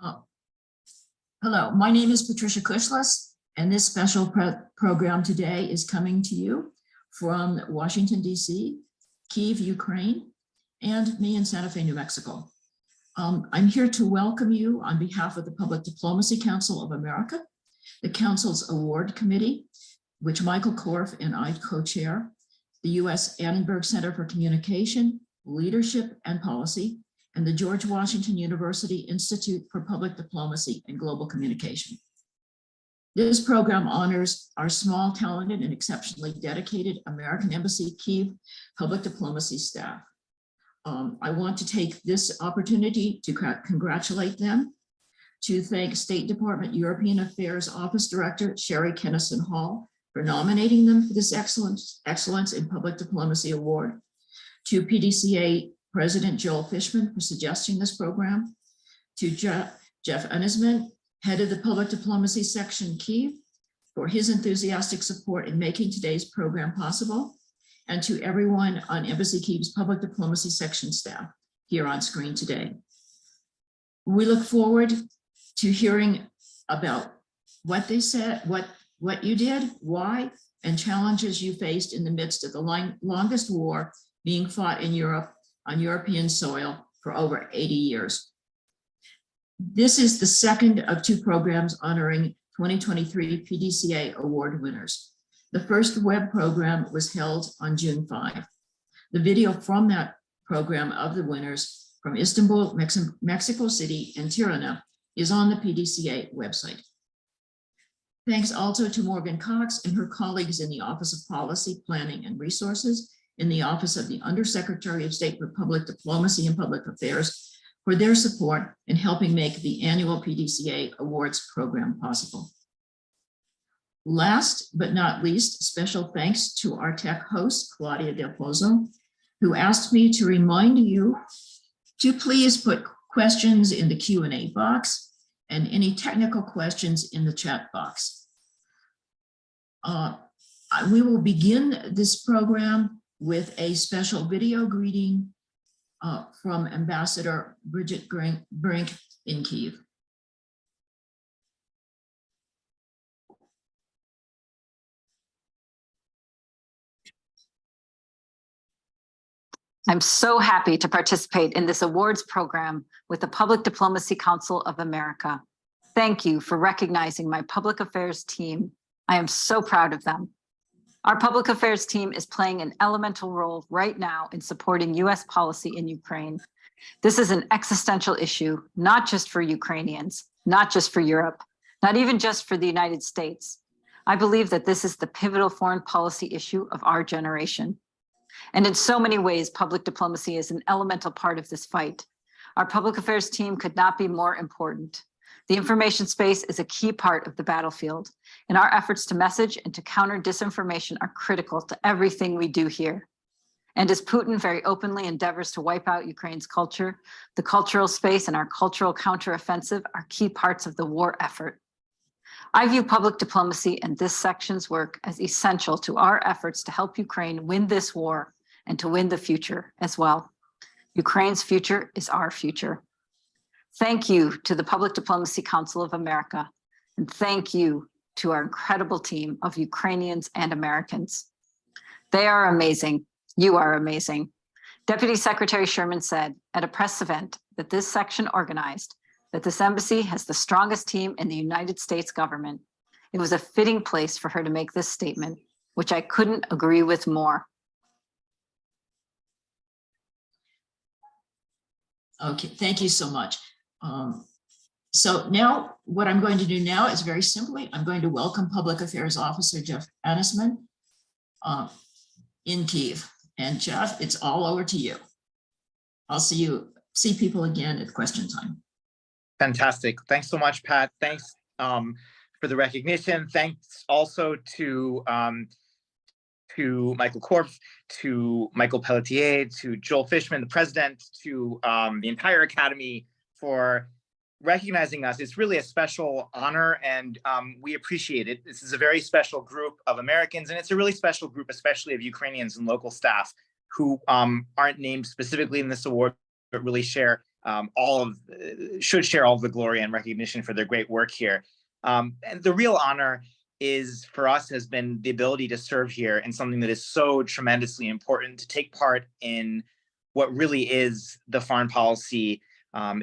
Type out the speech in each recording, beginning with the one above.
Uh, Hello, my name is Patricia Kushlas, and this special program today is coming to you from Washington, D.C., Kyiv, Ukraine, and me in Santa Fe, New Mexico. I'm here to welcome you on behalf of the Public Diplomacy Council of America, the Council's Award Committee, which Michael Korf and I co-chair, the U.S. Annenberg Center for Communication, Leadership and Policy, and the George Washington University Institute for Public Diplomacy and Global Communication. This program honors our small, talented, and exceptionally dedicated American Embassy Kyiv public diplomacy staff. I want to take this opportunity to congratulate them, to thank State Department European Affairs Office Director Sherry Kennison Hall for nominating them for this Excellence in Public Diplomacy Award, to PDCA President Joel Fishman for suggesting this program, to Jeff Unisman, head of the Public Diplomacy Section Kyiv, for his enthusiastic support in making today's program possible, and to everyone on Embassy Kyiv's Public Diplomacy Section staff here on screen today. We look forward to hearing about what they said, what you did, why, and challenges you faced in the midst of the longest war being fought in Europe on European soil for over 80 years. This is the second of two programs honoring 2023 PDCA award winners. The first web program was held on June 5. The video from that program of the winners from Istanbul, Mexico City, and Tirana is on the PDCA website. Thanks also to Morgan Cox and her colleagues in the Office of Policy, Planning, and Resources, in the Office of the Undersecretary of State for Public Diplomacy and Public Affairs for their support in helping make the annual PDCA Awards program possible. Last but not least, special thanks to our tech host, Claudia Del Pozo, who asked me to remind you to please put questions in the Q&A box and any technical questions in the chat box. We will begin this program with a special video greeting from Ambassador Bridget Brink in Kyiv. I'm so happy to participate in this awards program with the Public Diplomacy Council of America. Thank you for recognizing my public affairs team. I am so proud of them. Our public affairs team is playing an elemental role right now in supporting US policy in Ukraine. This is an existential issue, not just for Ukrainians, not just for Europe, not even just for the United States. I believe that this is the pivotal foreign policy issue of our generation. And in so many ways, public diplomacy is an elemental part of this fight. Our public affairs team could not be more important. The information space is a key part of the battlefield, and our efforts to message and to counter disinformation are critical to everything we do here. And as Putin very openly endeavors to wipe out Ukraine's culture, the cultural space and our cultural counteroffensive are key parts of the war effort. I view public diplomacy and this section's work as essential to our efforts to help Ukraine win this war and to win the future as well. Ukraine's future is our future. Thank you to the Public Diplomacy Council of America, and thank you to our incredible team of Ukrainians and Americans. They are amazing. You are amazing. Deputy Secretary Sherman said at a press event that this section organized that this embassy has the strongest team in the United States government. It was a fitting place for her to make this statement, which I couldn't agree with more. Okay, thank you so much. So now what I'm going to do now is very simply, I'm going to welcome Public Affairs Officer Jeff Unisman in Kyiv. And Jeff, it's all over to you. I'll see people again at question time. Fantastic. Thanks so much, Pat. Thanks for the recognition. Thanks also to Michael Korf, to Michael Pelletier, to Joel Fishman, the president, to the entire Academy for recognizing us. It's really a special honor, and we appreciate it. This is a very special group of Americans, and it's a really special group, especially of Ukrainians and local staff who aren't named specifically in this award, but really share should share all of the glory and recognition for their great work here. And the real honor is for us has been the ability to serve here in something that is so tremendously important, to take part in what really is the foreign policy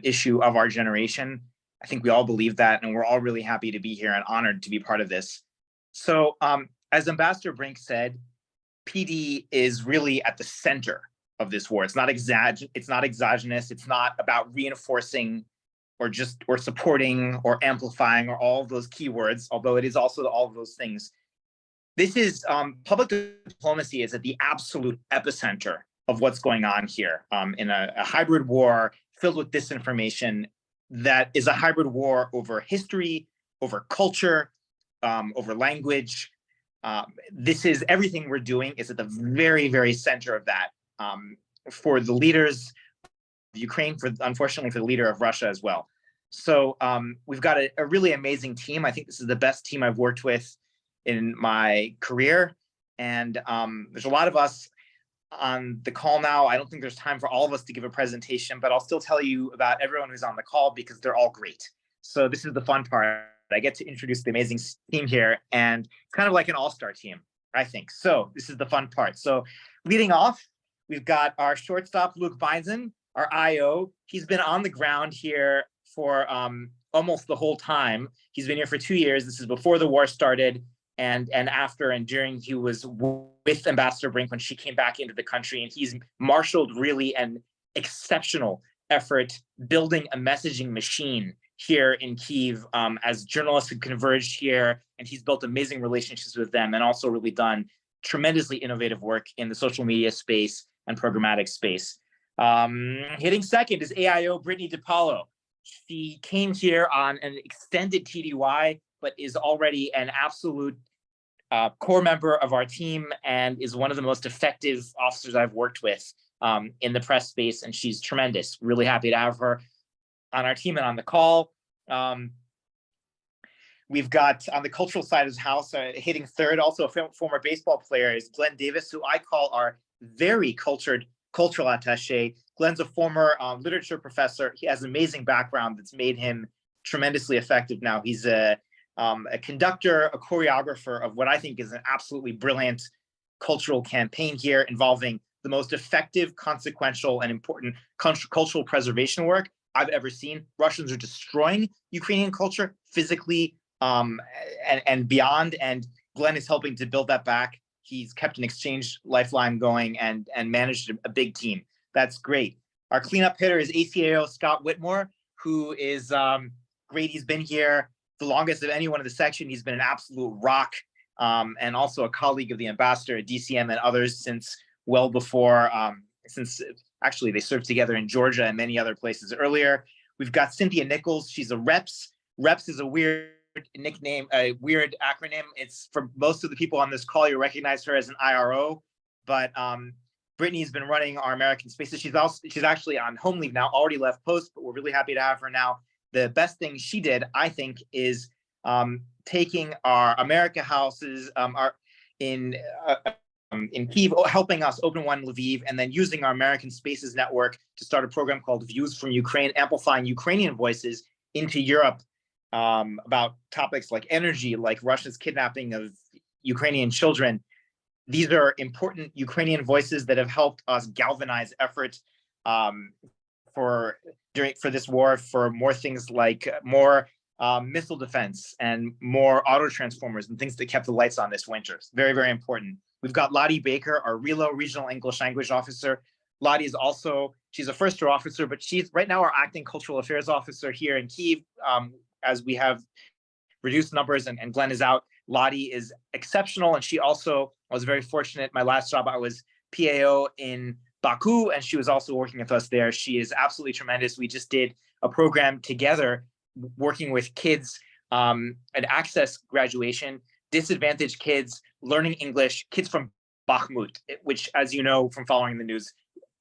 issue of our generation. I think we all believe that, and we're all really happy to be here and honored to be part of this. So as Ambassador Brink said, PD is really at the center of this war. It's not exogenous. It's not about reinforcing or supporting or amplifying or all of those keywords, although it is also all of those things. This is public diplomacy is at the absolute epicenter of what's going on here in a hybrid war filled with disinformation that is a hybrid war over history, over culture, over language. This is everything we're doing is at the very, very center of that for the leaders of Ukraine, unfortunately for the leader of Russia as well. So we've got a really amazing team. I think this is the best team I've worked with in my career. And there's a lot of us on the call now. I don't think there's time for all of us to give a presentation, but I'll still tell you about everyone who's on the call because they're all great. So this is the fun part. I get to introduce the amazing team here, and it's kind of like an all-star team, I think. So this is the fun part. So leading off, we've got our shortstop, Luke Beinzen, our IO. He's been on the ground here for almost the whole time. He's been here for 2 years. This is before the war started, and after and during. He was with Ambassador Brink when she came back into the country, and he's marshaled really an exceptional effort building a messaging machine here in Kyiv as journalists have converged here, and he's built amazing relationships with them and also really done tremendously innovative work in the social media space and programmatic space. Hitting second is AIO Brittany DiPaolo. She came here on an extended TDY, but is already an absolute core member of our team and is one of the most effective officers I've worked with in the press space, and she's tremendous. Really happy to have her on our team and on the call. We've got on the cultural side of the house, hitting third, also a former baseball player, is Glenn Davis, who I call our very cultured cultural attaché. Glenn's a former literature professor. He has an amazing background that's made him tremendously effective now. He's a conductor, a choreographer of what I think is an absolutely brilliant cultural campaign here involving the most effective, consequential, and important cultural preservation work I've ever seen. Russians are destroying Ukrainian culture physically and beyond, and Glenn is helping to build that back. He's kept an exchange lifeline going and managed a big team. That's great. Our cleanup hitter is ACAO Scott Whitmore, who is great. He's been here the longest of anyone in the section. He's been an absolute rock and also a colleague of the ambassador at DCM and others since well before, since actually they served together in Georgia and many other places earlier. We've got Cynthia Nichols. She's a REPS. REPS is a weird nickname, a weird acronym. It's for most of the people on this call, you recognize her as an IRO, but Brittany's been running our American spaces. She's actually on home leave now, already left post, but we're really happy to have her now. The best thing she did, I think, is taking our America houses in Kyiv, helping us open one in Lviv, and then using our American Spaces Network to start a program called Views from Ukraine, amplifying Ukrainian voices into Europe about topics like energy, like Russia's kidnapping of Ukrainian children. These are important Ukrainian voices that have helped us galvanize efforts for this war, for more things like more missile defense and more auto transformers and things that kept the lights on this winter. It's very, very important. We've got Lottie Baker, our RELO, Regional English Language Officer. Lottie is also, she's a first-year officer, but she's right now our acting cultural affairs officer here in Kyiv. As we have reduced numbers and Glenn is out, Lottie is exceptional. And she also was very fortunate. My last job, I was PAO in Baku, and she was also working with us there. She is absolutely tremendous. We just did a program together working with kids at Access graduation, disadvantaged kids learning English, kids from Bakhmut, which, as you know from following the news,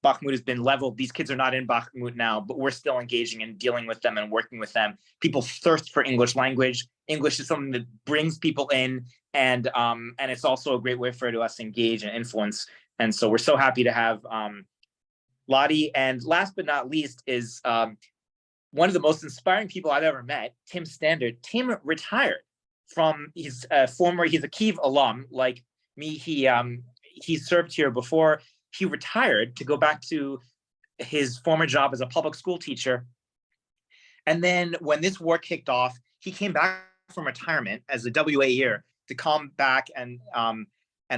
Bakhmut has been leveled. These kids are not in Bakhmut now, but we're still engaging and dealing with them and working with them. People thirst for English language. English is something that brings people in, and it's also a great way for us to engage and influence. And so we're so happy to have Lottie. And last but not least is one of the most inspiring people I've ever met, Tim Standard. Tim retired from, he's a Kyiv alum like me. He served here before. He retired to go back to his former job as a public school teacher. And then when this war kicked off, he came back from retirement as a WA year to come back and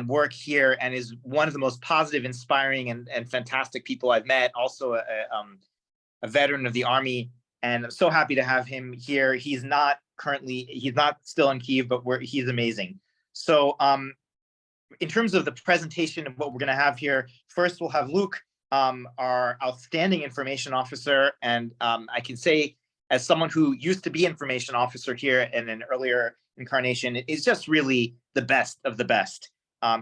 work here, and is one of the most positive, inspiring, and fantastic people I've met. Also a veteran of the Army, and I'm so happy to have him here. He's not still in Kyiv, but he's amazing. So in terms of the presentation of what we're going to have here, first we'll have Luke, our outstanding information officer. And I can say, as someone who used to be information officer here in an earlier incarnation, it is just really the best of the best.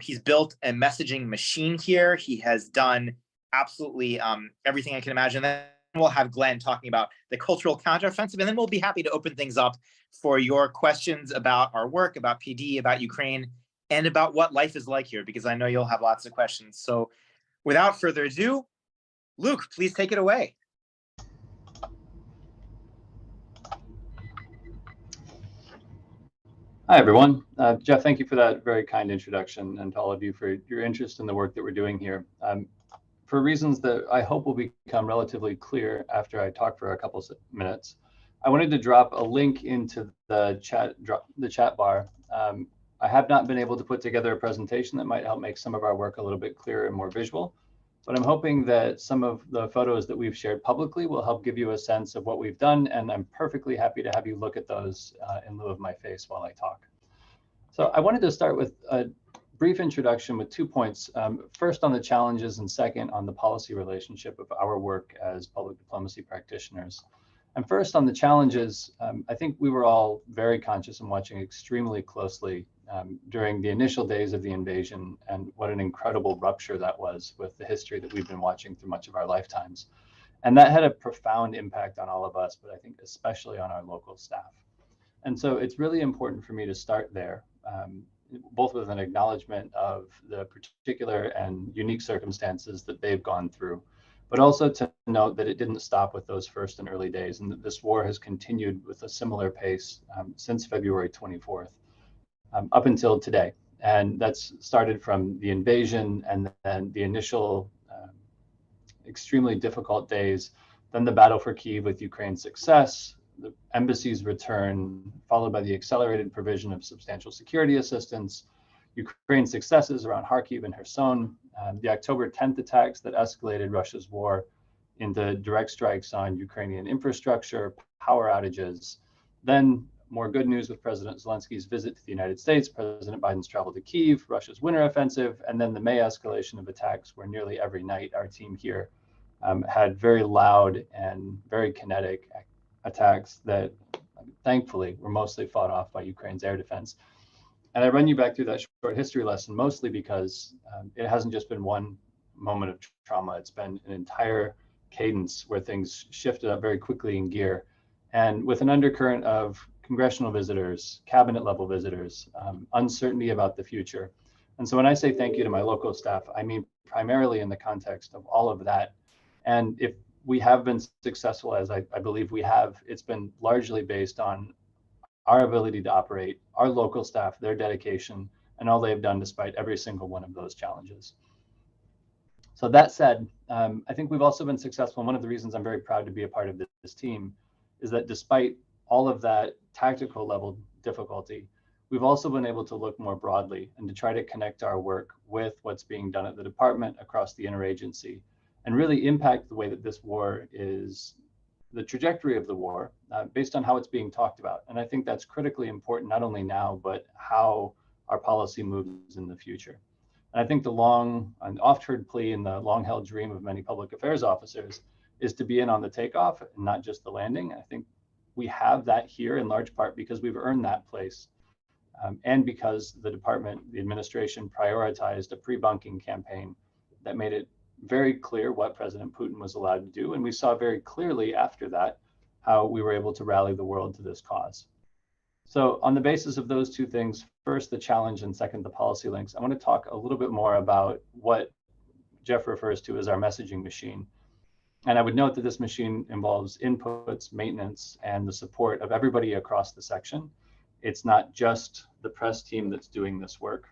He's built a messaging machine here. He has done absolutely everything I can imagine. Then we'll have Glenn talking about the cultural counteroffensive, and then we'll be happy to open things up for your questions about our work, about PD, about Ukraine, and about what life is like here, because I know you'll have lots of questions. So without further ado, Luke, please take it away. Hi, everyone. Jeff, thank you for that very kind introduction, and to all of you for your interest in the work that we're doing here. For reasons that I hope will become relatively clear after I talk for a couple of minutes, I wanted to drop a link into the chat bar. I have not been able to put together a presentation that might help make some of our work a little bit clearer and more visual, but I'm hoping that some of the photos that we've shared publicly will help give you a sense of what we've done, and I'm perfectly happy to have you look at those in lieu of my face while I talk. So I wanted to start with a brief introduction with 2 points. First on the challenges, and second on the policy relationship of our work as public diplomacy practitioners. And first on the challenges, I think we were all very conscious and watching extremely closely during the initial days of the invasion, and what an incredible rupture that was with the history that we've been watching through much of our lifetimes. And that had a profound impact on all of us, but I think especially on our local staff. And so it's really important for me to start there, both with an acknowledgement of the particular and unique circumstances that they've gone through, but also to note that it didn't stop with those first and early days, and that this war has continued with a similar pace since February 24th up until today. And that's started from the invasion, and then the initial extremely difficult days, then the battle for Kyiv with Ukraine's success, the embassy's return, followed by the accelerated provision of substantial security assistance, Ukraine's successes around Kharkiv and Kherson, the October 10th attacks that escalated Russia's war into direct strikes on Ukrainian infrastructure, power outages, then more good news with President Zelensky's visit to the United States, President Biden's travel to Kyiv, Russia's winter offensive, and then the May escalation of attacks, where nearly every night our team here had very loud and very kinetic attacks that thankfully were mostly fought off by Ukraine's air defense. And I run you back through that short history lesson mostly because it hasn't just been one moment of trauma. It's been an entire cadence where things shifted up very quickly in gear, and with an undercurrent of congressional visitors, cabinet level visitors, uncertainty about the future. And so when I say thank you to my local staff, I mean primarily in the context of all of that. And if we have been successful, as I believe we have, it's been largely based on our ability to operate, our local staff, their dedication, and all they've done despite every single one of those challenges. So that said, I think we've also been successful. And one of the reasons I'm very proud to be a part of this team is that despite all of that tactical level difficulty, we've also been able to look more broadly and to try to connect our work with what's being done at the department across the interagency, and really impact the way that this war is, the trajectory of the war, based on how it's being talked about. And I think that's critically important, not only now, but how our policy moves in the future. And I think the long and oft-heard plea and the long-held dream of many public affairs officers is to be in on the takeoff and not just the landing. I think we have that here in large part because we've earned that place, and because the department, the administration, prioritized a pre-bunking campaign that made it very clear what President Putin was allowed to do. And we saw very clearly after that how we were able to rally the world to this cause. So on the basis of those two things, first the challenge and second the policy links, I want to talk a little bit more about what Jeff refers to as our messaging machine, And I would note that this machine involves inputs, maintenance, and the support of everybody across the section. It's not just the press team that's doing this work.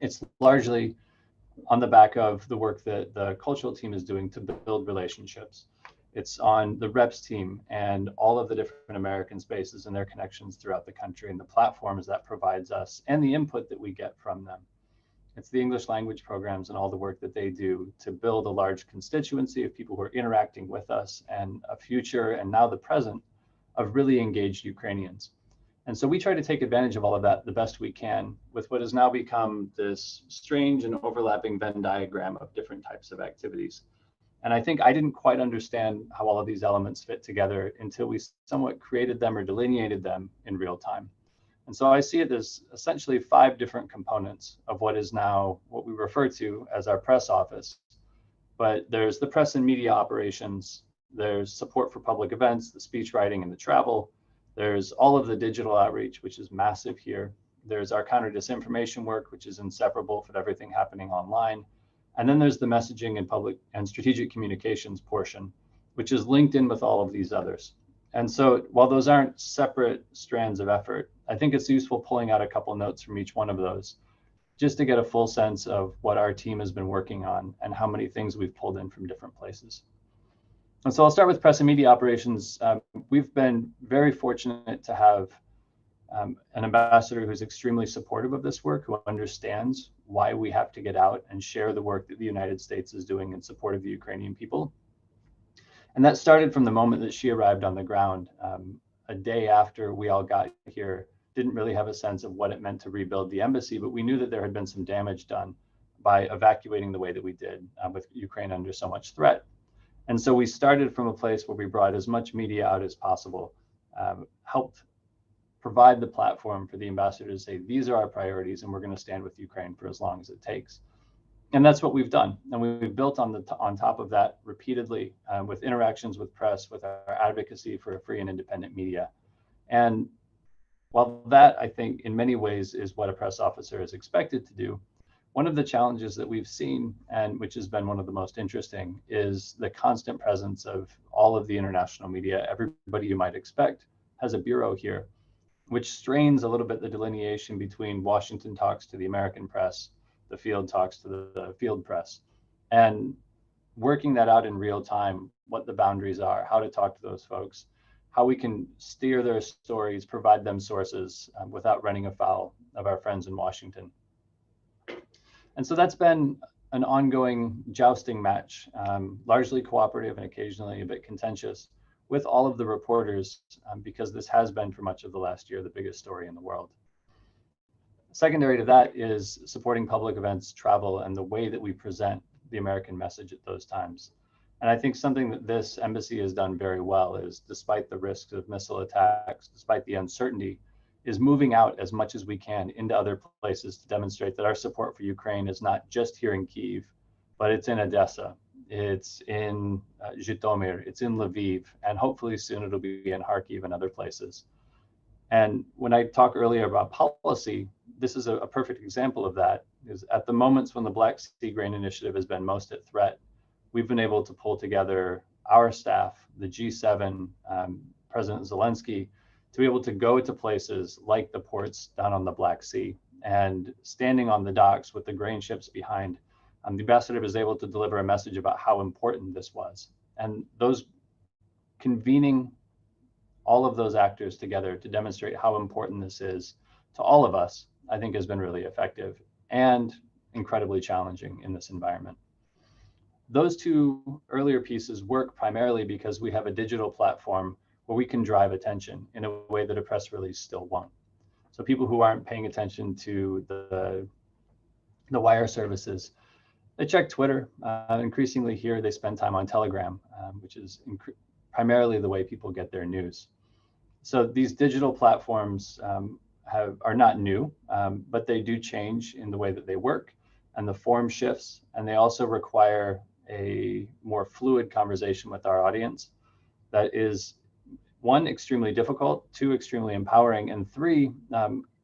It's largely on the back of the work that the cultural team is doing to build relationships. It's on the reps team and all of the different American spaces and their connections throughout the country and the platforms that provides us and the input that we get from them. It's the English language programs and all the work that they do to build a large constituency of people who are interacting with us and a future and now the present of really engaged Ukrainians. And so we try to take advantage of all of that the best we can with what has now become this strange and overlapping Venn diagram of different types of activities. And I think I didn't quite understand how all of these elements fit together until we somewhat created them or delineated them in real time. And so I see it as essentially 5 different components of what is now what we refer to as our press office. But there's the press and media operations, there's support for public events, the speech writing and the travel, there's all of the digital outreach, which is massive here. There's our counter disinformation work, which is inseparable from everything happening online. And then there's the messaging and public and strategic communications portion, which is linked in with all of these others. And so while those aren't separate strands of effort, I think it's useful pulling out a couple notes from each one of those, just to get a full sense of what our team has been working on and how many things we've pulled in from different places. And so I'll start with press and media operations. We've been very fortunate to have an ambassador who's extremely supportive of this work, who understands why we have to get out and share the work that the United States is doing in support of the Ukrainian people. And that started from the moment that she arrived on the ground. A day after we all got here, didn't really have a sense of what it meant to rebuild the embassy, but we knew that there had been some damage done by evacuating the way that we did with Ukraine under so much threat. And so we started from a place where we brought as much media out as possible, helped provide the platform for the ambassador to say, these are our priorities and we're going to stand with Ukraine for as long as it takes. And that's what we've done. And we've built on top of that repeatedly with interactions with press, with our advocacy for a free and independent media. And while that, I think, in many ways is what a press officer is expected to do, one of the challenges that we've seen, and which has been one of the most interesting, is the constant presence of all of the international media. Everybody you might expect has a bureau here, which strains a little bit the delineation between Washington talks to the American press, the field talks to the field press, and working that out in real time, what the boundaries are, how to talk to those folks, how we can steer their stories, provide them sources without running afoul of our friends in Washington. And so that's been an ongoing jousting match, largely cooperative and occasionally a bit contentious with all of the reporters, because this has been for much of the last year the biggest story in the world. Secondary to that is supporting public events, travel, and the way that we present the American message at those times. And I think something that this embassy has done very well is, despite the risks of missile attacks, despite the uncertainty, is moving out as much as we can into other places to demonstrate that our support for Ukraine is not just here in Kyiv, but it's in Odessa, it's in Zhytomyr, it's in Lviv, and hopefully soon it'll be in Kharkiv and other places. And when I talked earlier about policy, this is a perfect example of that. Is at the moments when the Black Sea Grain Initiative has been most at threat, we've been able to pull together our staff, the G7, President Zelensky, to be able to go to places like the ports down on the Black Sea and standing on the docks with the grain ships behind. The ambassador was able to deliver a message about how important this was. And those convening all of those actors together to demonstrate how important this is to all of us, I think has been really effective and incredibly challenging in this environment. Those two earlier pieces work primarily because we have a digital platform where we can drive attention in a way that a press release still won't. So people who aren't paying attention to the wire services, they check Twitter. Increasingly here, they spend time on Telegram, which is primarily the way people get their news. So these digital platforms are not new, but they do change in the way that they work and the form shifts. And they also require a more fluid conversation with our audience that is, 1, extremely difficult, 2, extremely empowering, and 3,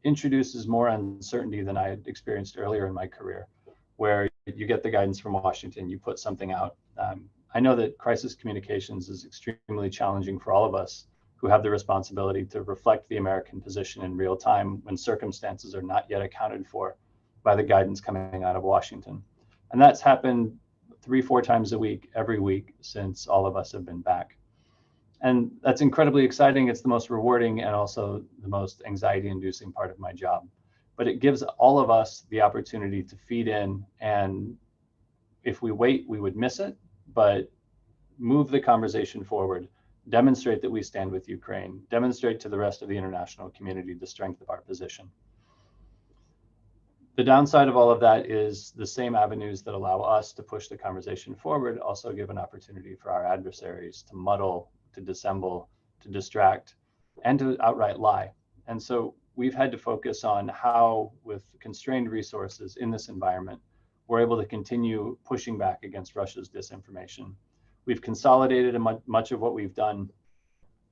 introduces more uncertainty than I had experienced earlier in my career, where you get the guidance from Washington, you put something out. I know that crisis communications is extremely challenging for all of us who have the responsibility to reflect the American position in real time when circumstances are not yet accounted for by the guidance coming out of Washington. And that's happened 3-4 times a week, every week since all of us have been back. And that's incredibly exciting. It's the most rewarding and also the most anxiety-inducing part of my job. But it gives all of us the opportunity to feed in, and if we wait, we would miss it, but move the conversation forward, demonstrate that we stand with Ukraine, demonstrate to the rest of the international community the strength of our position. The downside of all of that is the same avenues that allow us to push the conversation forward also give an opportunity for our adversaries to muddle, to dissemble, to distract, and to outright lie. And so we've had to focus on how, with constrained resources in this environment, we're able to continue pushing back against Russia's disinformation. We've consolidated much of what we've done,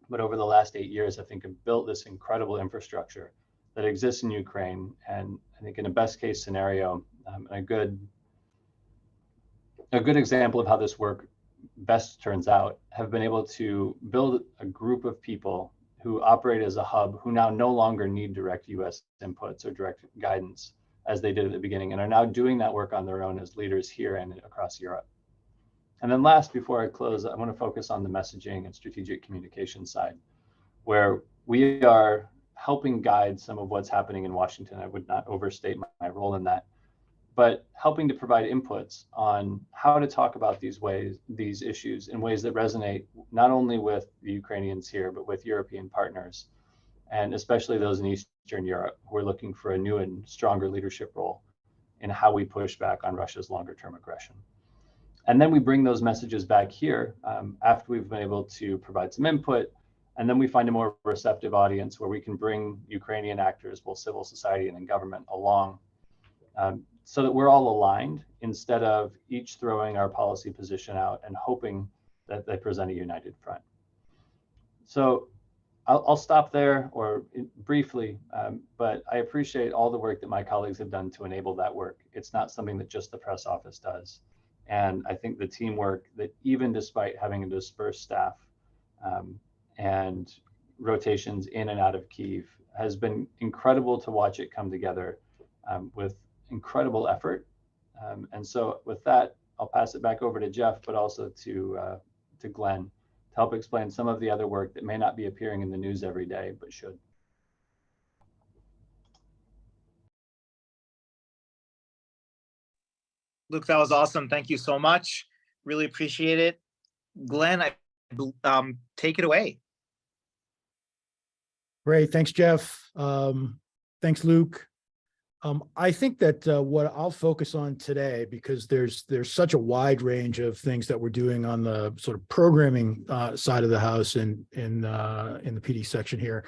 but over the last 8 years, I think have built this incredible infrastructure that exists in Ukraine. And I think in a best case scenario, a good example of how this work best turns out, have been able to build a group of people who operate as a hub, who now no longer need direct US inputs or direct guidance as they did at the beginning, and are now doing that work on their own as leaders here and across Europe. And then last, before I close, I want to focus on the messaging and strategic communication side, where we are helping guide some of what's happening in Washington. I would not overstate my role in that, but helping to provide inputs on how to talk about these issues in ways that resonate not only with the Ukrainians here, but with European partners, and especially those in Eastern Europe who are looking for a new and stronger leadership role in how we push back on Russia's longer-term aggression. And then we bring those messages back here after we've been able to provide some input, and then we find a more receptive audience where we can bring Ukrainian actors, both civil society and in government, along so that we're all aligned instead of each throwing our policy position out and hoping that they present a united front. So I'll stop there or briefly, but I appreciate all the work that my colleagues have done to enable that work. It's not something that just the press office does. And I think the teamwork that even despite having a dispersed staff and rotations in and out of Kyiv has been incredible to watch it come together with incredible effort. And so with that, I'll pass it back over to Jeff, but also to Glenn to help explain some of the other work that may not be appearing in the news every day, but should. Luke, that was awesome. Thank you so much. Really appreciate it. Glenn, take it away. Great. Thanks, Jeff. Thanks, Luke. I think that what I'll focus on today, because there's such a wide range of things that we're doing on the sort of programming side of the house in the PD section here,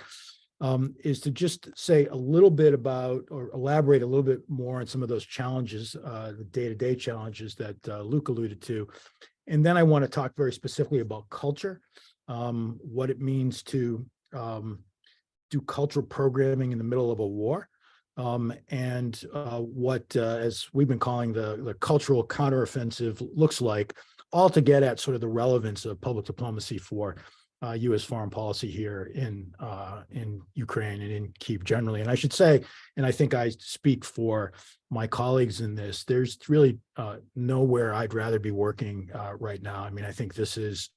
is to just say a little bit about or elaborate a little bit more on some of those challenges, the day-to-day challenges that Luke alluded to. And then I want to talk very specifically about culture, what it means to do cultural programming in the middle of a war. And what, as we've been calling the cultural counteroffensive looks like, all to get at sort of the relevance of public diplomacy for U.S. foreign policy here in Ukraine and in Kyiv generally. And I should say, and I think I speak for my colleagues in this, there's really nowhere I'd rather be working right now. I mean, I think this is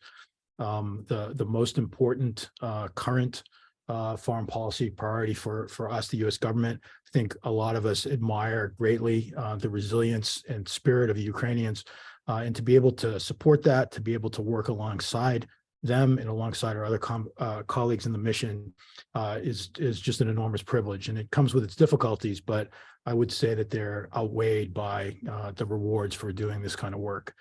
the most important current foreign policy priority for us, the U.S. government. I think a lot of us admire greatly the resilience and spirit of the Ukrainians, and to be able to support that, to be able to work alongside them and alongside our other colleagues in the mission is just an enormous privilege. And it comes with its difficulties, but I would say that they're outweighed by the rewards for doing this kind of work.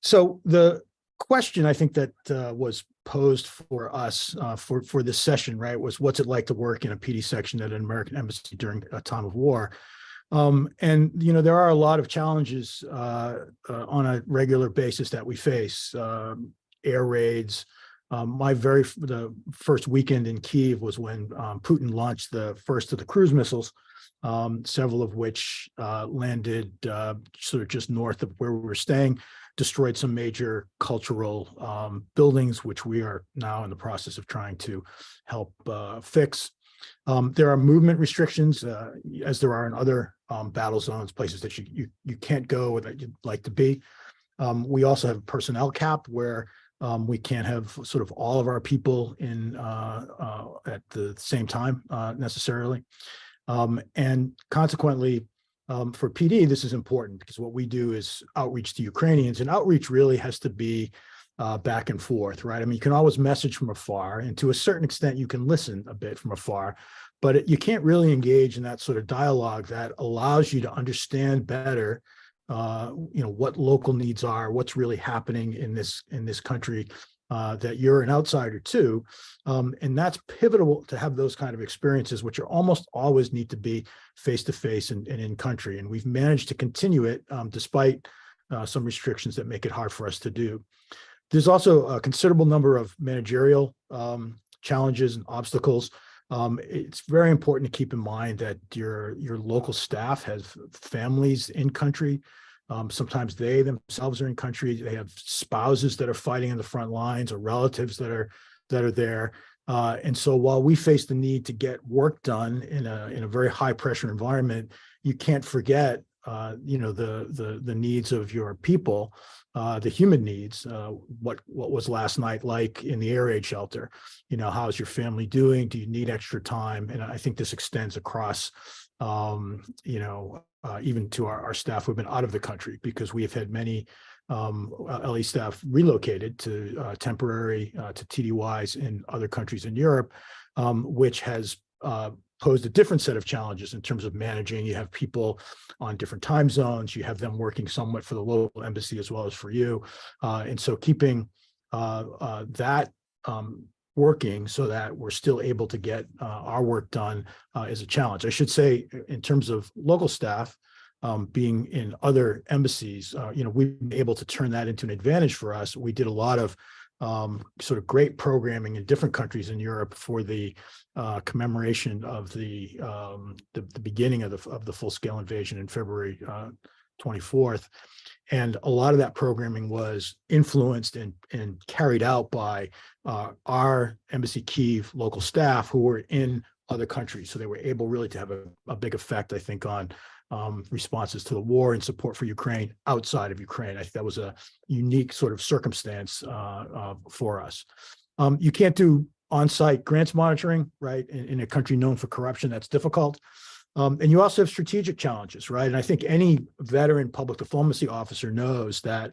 So the question I think that was posed for us for this session, right, was what's it like to work in a PD section at an American embassy during a time of war? And, you know, there are a lot of challenges on a regular basis that we face. Air raids. The first weekend in Kyiv was when Putin launched the first of the cruise missiles several of which landed sort of just north of where we were staying, destroyed some major cultural buildings, which we are now in the process of trying to help fix. There are movement restrictions, as there are in other battle zones, places that you can't go or that you'd like to be. We also have a personnel cap where we can't have sort of all of our people in at the same time necessarily. And consequently, for PD, this is important because what we do is outreach to Ukrainians, and outreach really has to be back and forth, right? I mean, you can always message from afar, and to a certain extent, you can listen a bit from afar, but you can't really engage in that sort of dialogue that allows you to understand better, what local needs are, what's really happening in this country, that you're an outsider to, and that's pivotal to have those kind of experiences, which are almost always need to be face to face and in country, and we've managed to continue it despite some restrictions that make it hard for us to do. There's also a considerable number of managerial challenges and obstacles. It's very important to keep in mind that your local staff has families in country. Sometimes they themselves are in country. They have spouses that are fighting in the front lines or relatives that are there. And so while we face the need to get work done in a very high pressure environment, you can't forget the needs of your people, the human needs. What was last night like in the air raid shelter? How's your family doing? Do you need extra time? And I think this extends across, even to our staff who've been out of the country, because we have had many LE staff relocated to temporary to TDYs in other countries in Europe, which has posed a different set of challenges in terms of managing. You have people on different time zones. You have them working somewhat for the local embassy as well as for you. And so keeping that working so that we're still able to get our work done is a challenge. I should say, in terms of local staff being in other embassies, we've been able to turn that into an advantage for us. We did a lot of sort of great programming in different countries in Europe for the commemoration of the beginning of the full-scale invasion in February 24th. And a lot of that programming was influenced and carried out by our Embassy Kyiv local staff who were in other countries. So they were able really to have a big effect, I think, on responses to the war and support for Ukraine outside of Ukraine. I think that was a unique sort of circumstance for us. You can't do on-site grants monitoring, right? In a country known for corruption, that's difficult. And you also have strategic challenges, right? And I think any veteran public diplomacy officer knows that,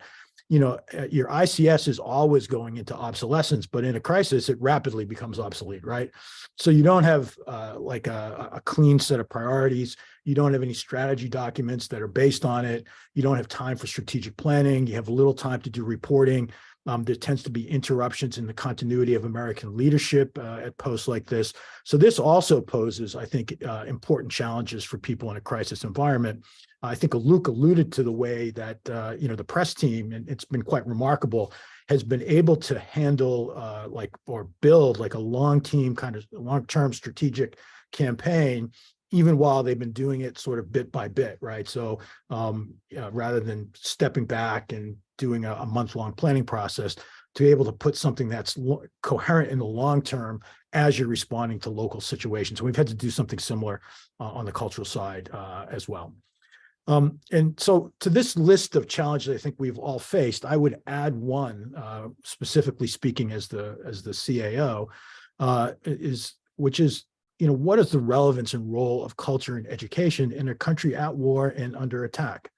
your ICS is always going into obsolescence, but in a crisis, it rapidly becomes obsolete, right? So you don't have like a clean set of priorities. You don't have any strategy documents that are based on it. You don't have time for strategic planning. You have little time to do reporting. There tends to be interruptions in the continuity of American leadership at posts like this. So this also poses, I think, important challenges for people in a crisis environment. I think Luke alluded to the way that, the press team, and it's been quite remarkable, has been able to handle or build like a long-term strategic campaign, even while they've been doing it sort of bit by bit, right? So rather than stepping back and doing a month-long planning process, to be able to put something that's coherent in the long term as you're responding to local situations. We've had to do something similar on the cultural side as well. And so to this list of challenges I think we've all faced, I would add one, specifically speaking as the CAO, which is, what is the relevance and role of culture and education in a country at war and under attack?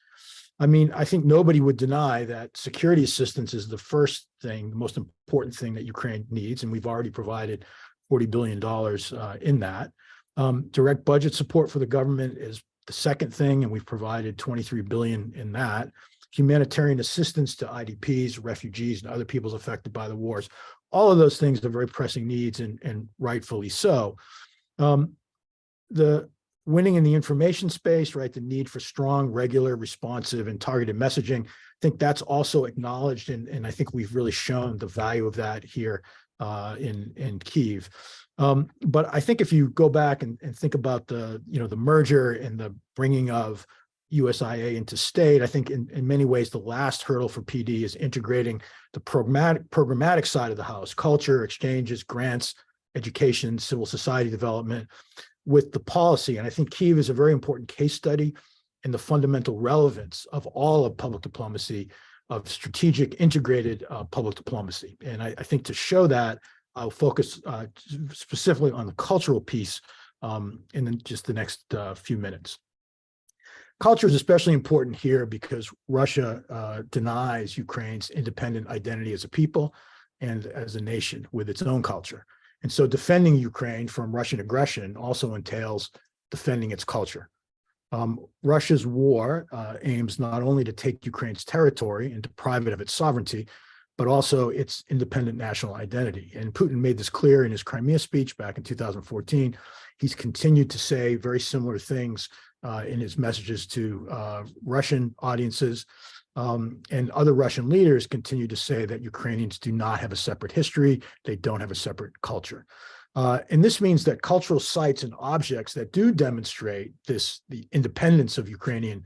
I mean, I think nobody would deny that security assistance is the first thing, the most important thing that Ukraine needs, and we've already provided $40 billion in that. Direct budget support for the government is the second thing, and we've provided $23 billion in that. Humanitarian assistance to IDPs, refugees, and other peoples affected by the wars. All of those things are very pressing needs, and rightfully so. The winning in the information space, right? The need for strong, regular, responsive, and targeted messaging. I think that's also acknowledged, and I think we've really shown the value of that here in Kyiv. But I think if you go back and think about the merger and the bringing of USIA into state, I think in many ways the last hurdle for PD is integrating the programmatic side of the house, culture, exchanges, grants, education, civil society development, with the policy. And I think Kyiv is a very important case study in the fundamental relevance of all of public diplomacy, of strategic integrated public diplomacy. And I think to show that, I'll focus specifically on the cultural piece in just the next few minutes. Culture is especially important here because Russia denies Ukraine's independent identity as a people and as a nation with its own culture. And so defending Ukraine from Russian aggression also entails defending its culture. Russia's war aims not only to take Ukraine's territory and deprive it of its sovereignty, but also its independent national identity. And Putin made this clear in his Crimea speech back in 2014. He's continued to say very similar things in his messages to Russian audiences. And other Russian leaders continue to say that Ukrainians do not have a separate history, they don't have a separate culture. And this means that cultural sites and objects that do demonstrate the independence of Ukrainian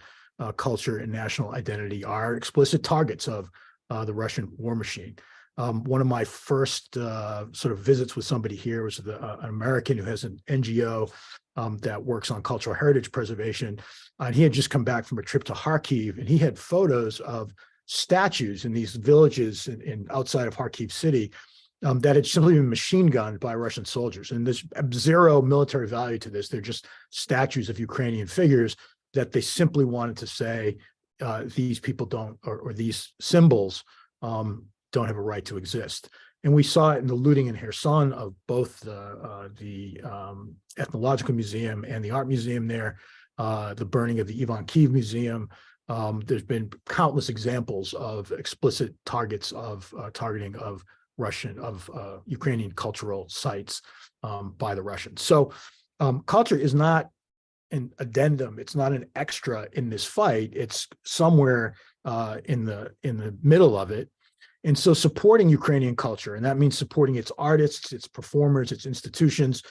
culture and national identity are explicit targets of the Russian war machine. One of my first sort of visits with somebody here was an American who has an NGO that works on cultural heritage preservation. And he had just come back from a trip to Kharkiv, and he had photos of statues in these villages outside of Kharkiv city that had simply been machine gunned by Russian soldiers. And there's zero military value to this. They're just statues of Ukrainian figures that they simply wanted to say these people don't, or these symbols don't have a right to exist. And we saw it in the looting in Kherson of both the Ethnological Museum and the Art Museum there, the burning of the Ivan Kyiv Museum. There's been countless examples of explicit targets of targeting of Ukrainian cultural sites by the Russians. So culture is not an addendum. It's not an extra in this fight. It's somewhere in the middle of it. And so supporting Ukrainian culture, and that means supporting its artists, its performers, its institutions,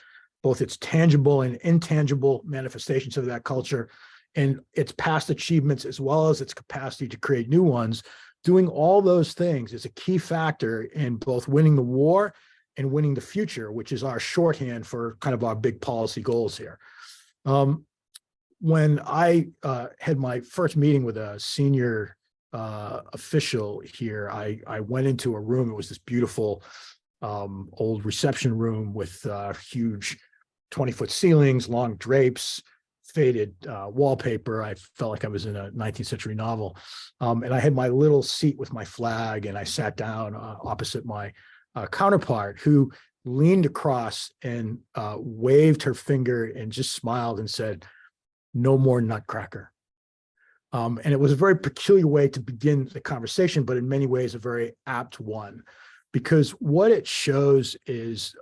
both its tangible and intangible manifestations of that culture, and its past achievements, as well as its capacity to create new ones. Doing all those things is a key factor in both winning the war and winning the future, which is our shorthand for kind of our big policy goals here. When I had my first meeting with a senior official here, I went into a room. It was this beautiful old reception room with huge 20-foot ceilings, long drapes, faded wallpaper. I felt like I was in a 19th century novel. And I had my little seat with my flag, and I sat down opposite my counterpart, who leaned across and waved her finger and just smiled and said, "No more nutcracker." And it was a very peculiar way to begin the conversation, but in many ways a very apt one, because what it shows is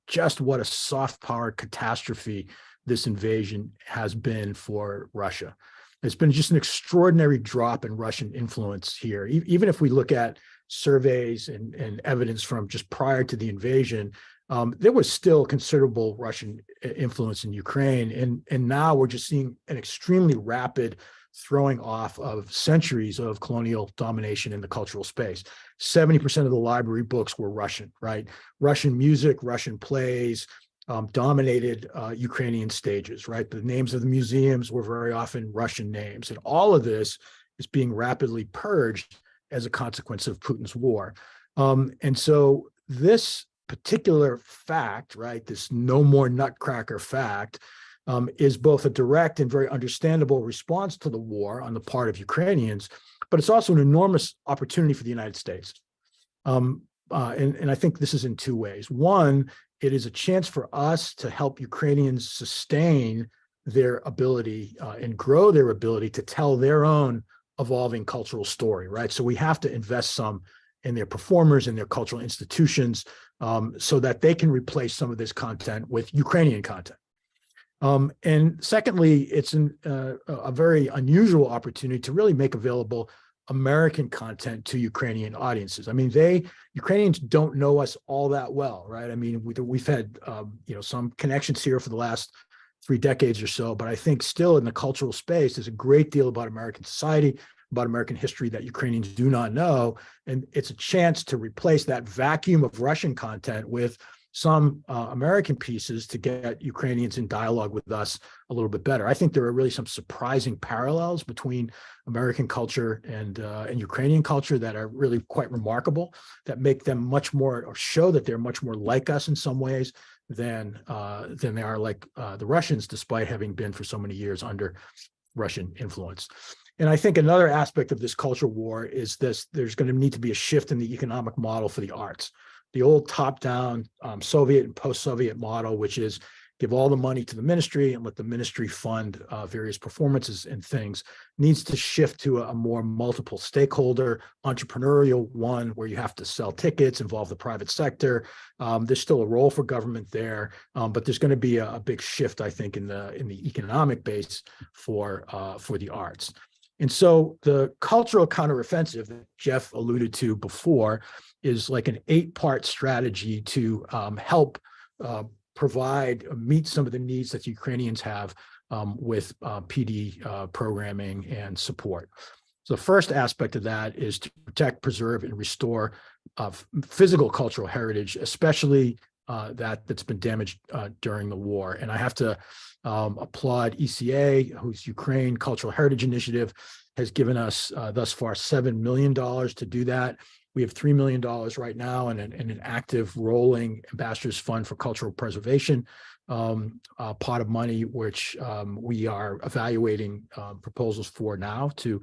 just what a soft power catastrophe this invasion has been for Russia. It's been just an extraordinary drop in Russian influence here. Even if we look at surveys and evidence from just prior to the invasion, there was still considerable Russian influence in Ukraine. And now we're just seeing an extremely rapid throwing off of centuries of colonial domination in the cultural space. 70% of the library books were Russian, right? Russian music, Russian plays dominated Ukrainian stages, right? The names of the museums were very often Russian names. And all of this is being rapidly purged as a consequence of Putin's war. And so this particular fact, right, this no more nutcracker fact, is both a direct and very understandable response to the war on the part of Ukrainians, but it's also an enormous opportunity for the United States. And I think this is in two ways. One, it is a chance for us to help Ukrainians sustain their ability and grow their ability to tell their own evolving cultural story, right? So we have to invest some in their performers and their cultural institutions so that they can replace some of this content with Ukrainian content. And secondly, it's a very unusual opportunity to really make available American content to Ukrainian audiences. I mean, Ukrainians don't know us all that well, right? I mean, we've had, some connections here for the last 3 decades or so, but I think still in the cultural space, there's a great deal about American society, about American history that Ukrainians do not know. And it's a chance to replace that vacuum of Russian content with some American pieces to get Ukrainians in dialogue with us a little bit better. I think there are really some surprising parallels between American culture and Ukrainian culture that are really quite remarkable, that make them much more, or show that they're much more like us in some ways than they are like the Russians, despite having been for so many years under Russian influence. And I think another aspect of this culture war is there's going to need to be a shift in the economic model for the arts. The old top-down Soviet and post-Soviet model, which is give all the money to the ministry and let the ministry fund various performances and things, needs to shift to a more multiple stakeholder, entrepreneurial one where you have to sell tickets, involve the private sector. There's still a role for government there, but there's going to be a big shift, I think, in the economic base for the arts. And so the cultural counteroffensive that Jeff alluded to before is like an 8-part strategy to help meet some of the needs that Ukrainians have with PD programming and support. So the first aspect of that is to protect, preserve, and restore physical cultural heritage, especially that's been damaged during the war. And I have to applaud ECA, whose Ukraine Cultural Heritage Initiative has given us thus far $7 million to do that. We have $3 million right now and an active rolling Ambassadors Fund for Cultural Preservation pot of money, which we are evaluating proposals for now to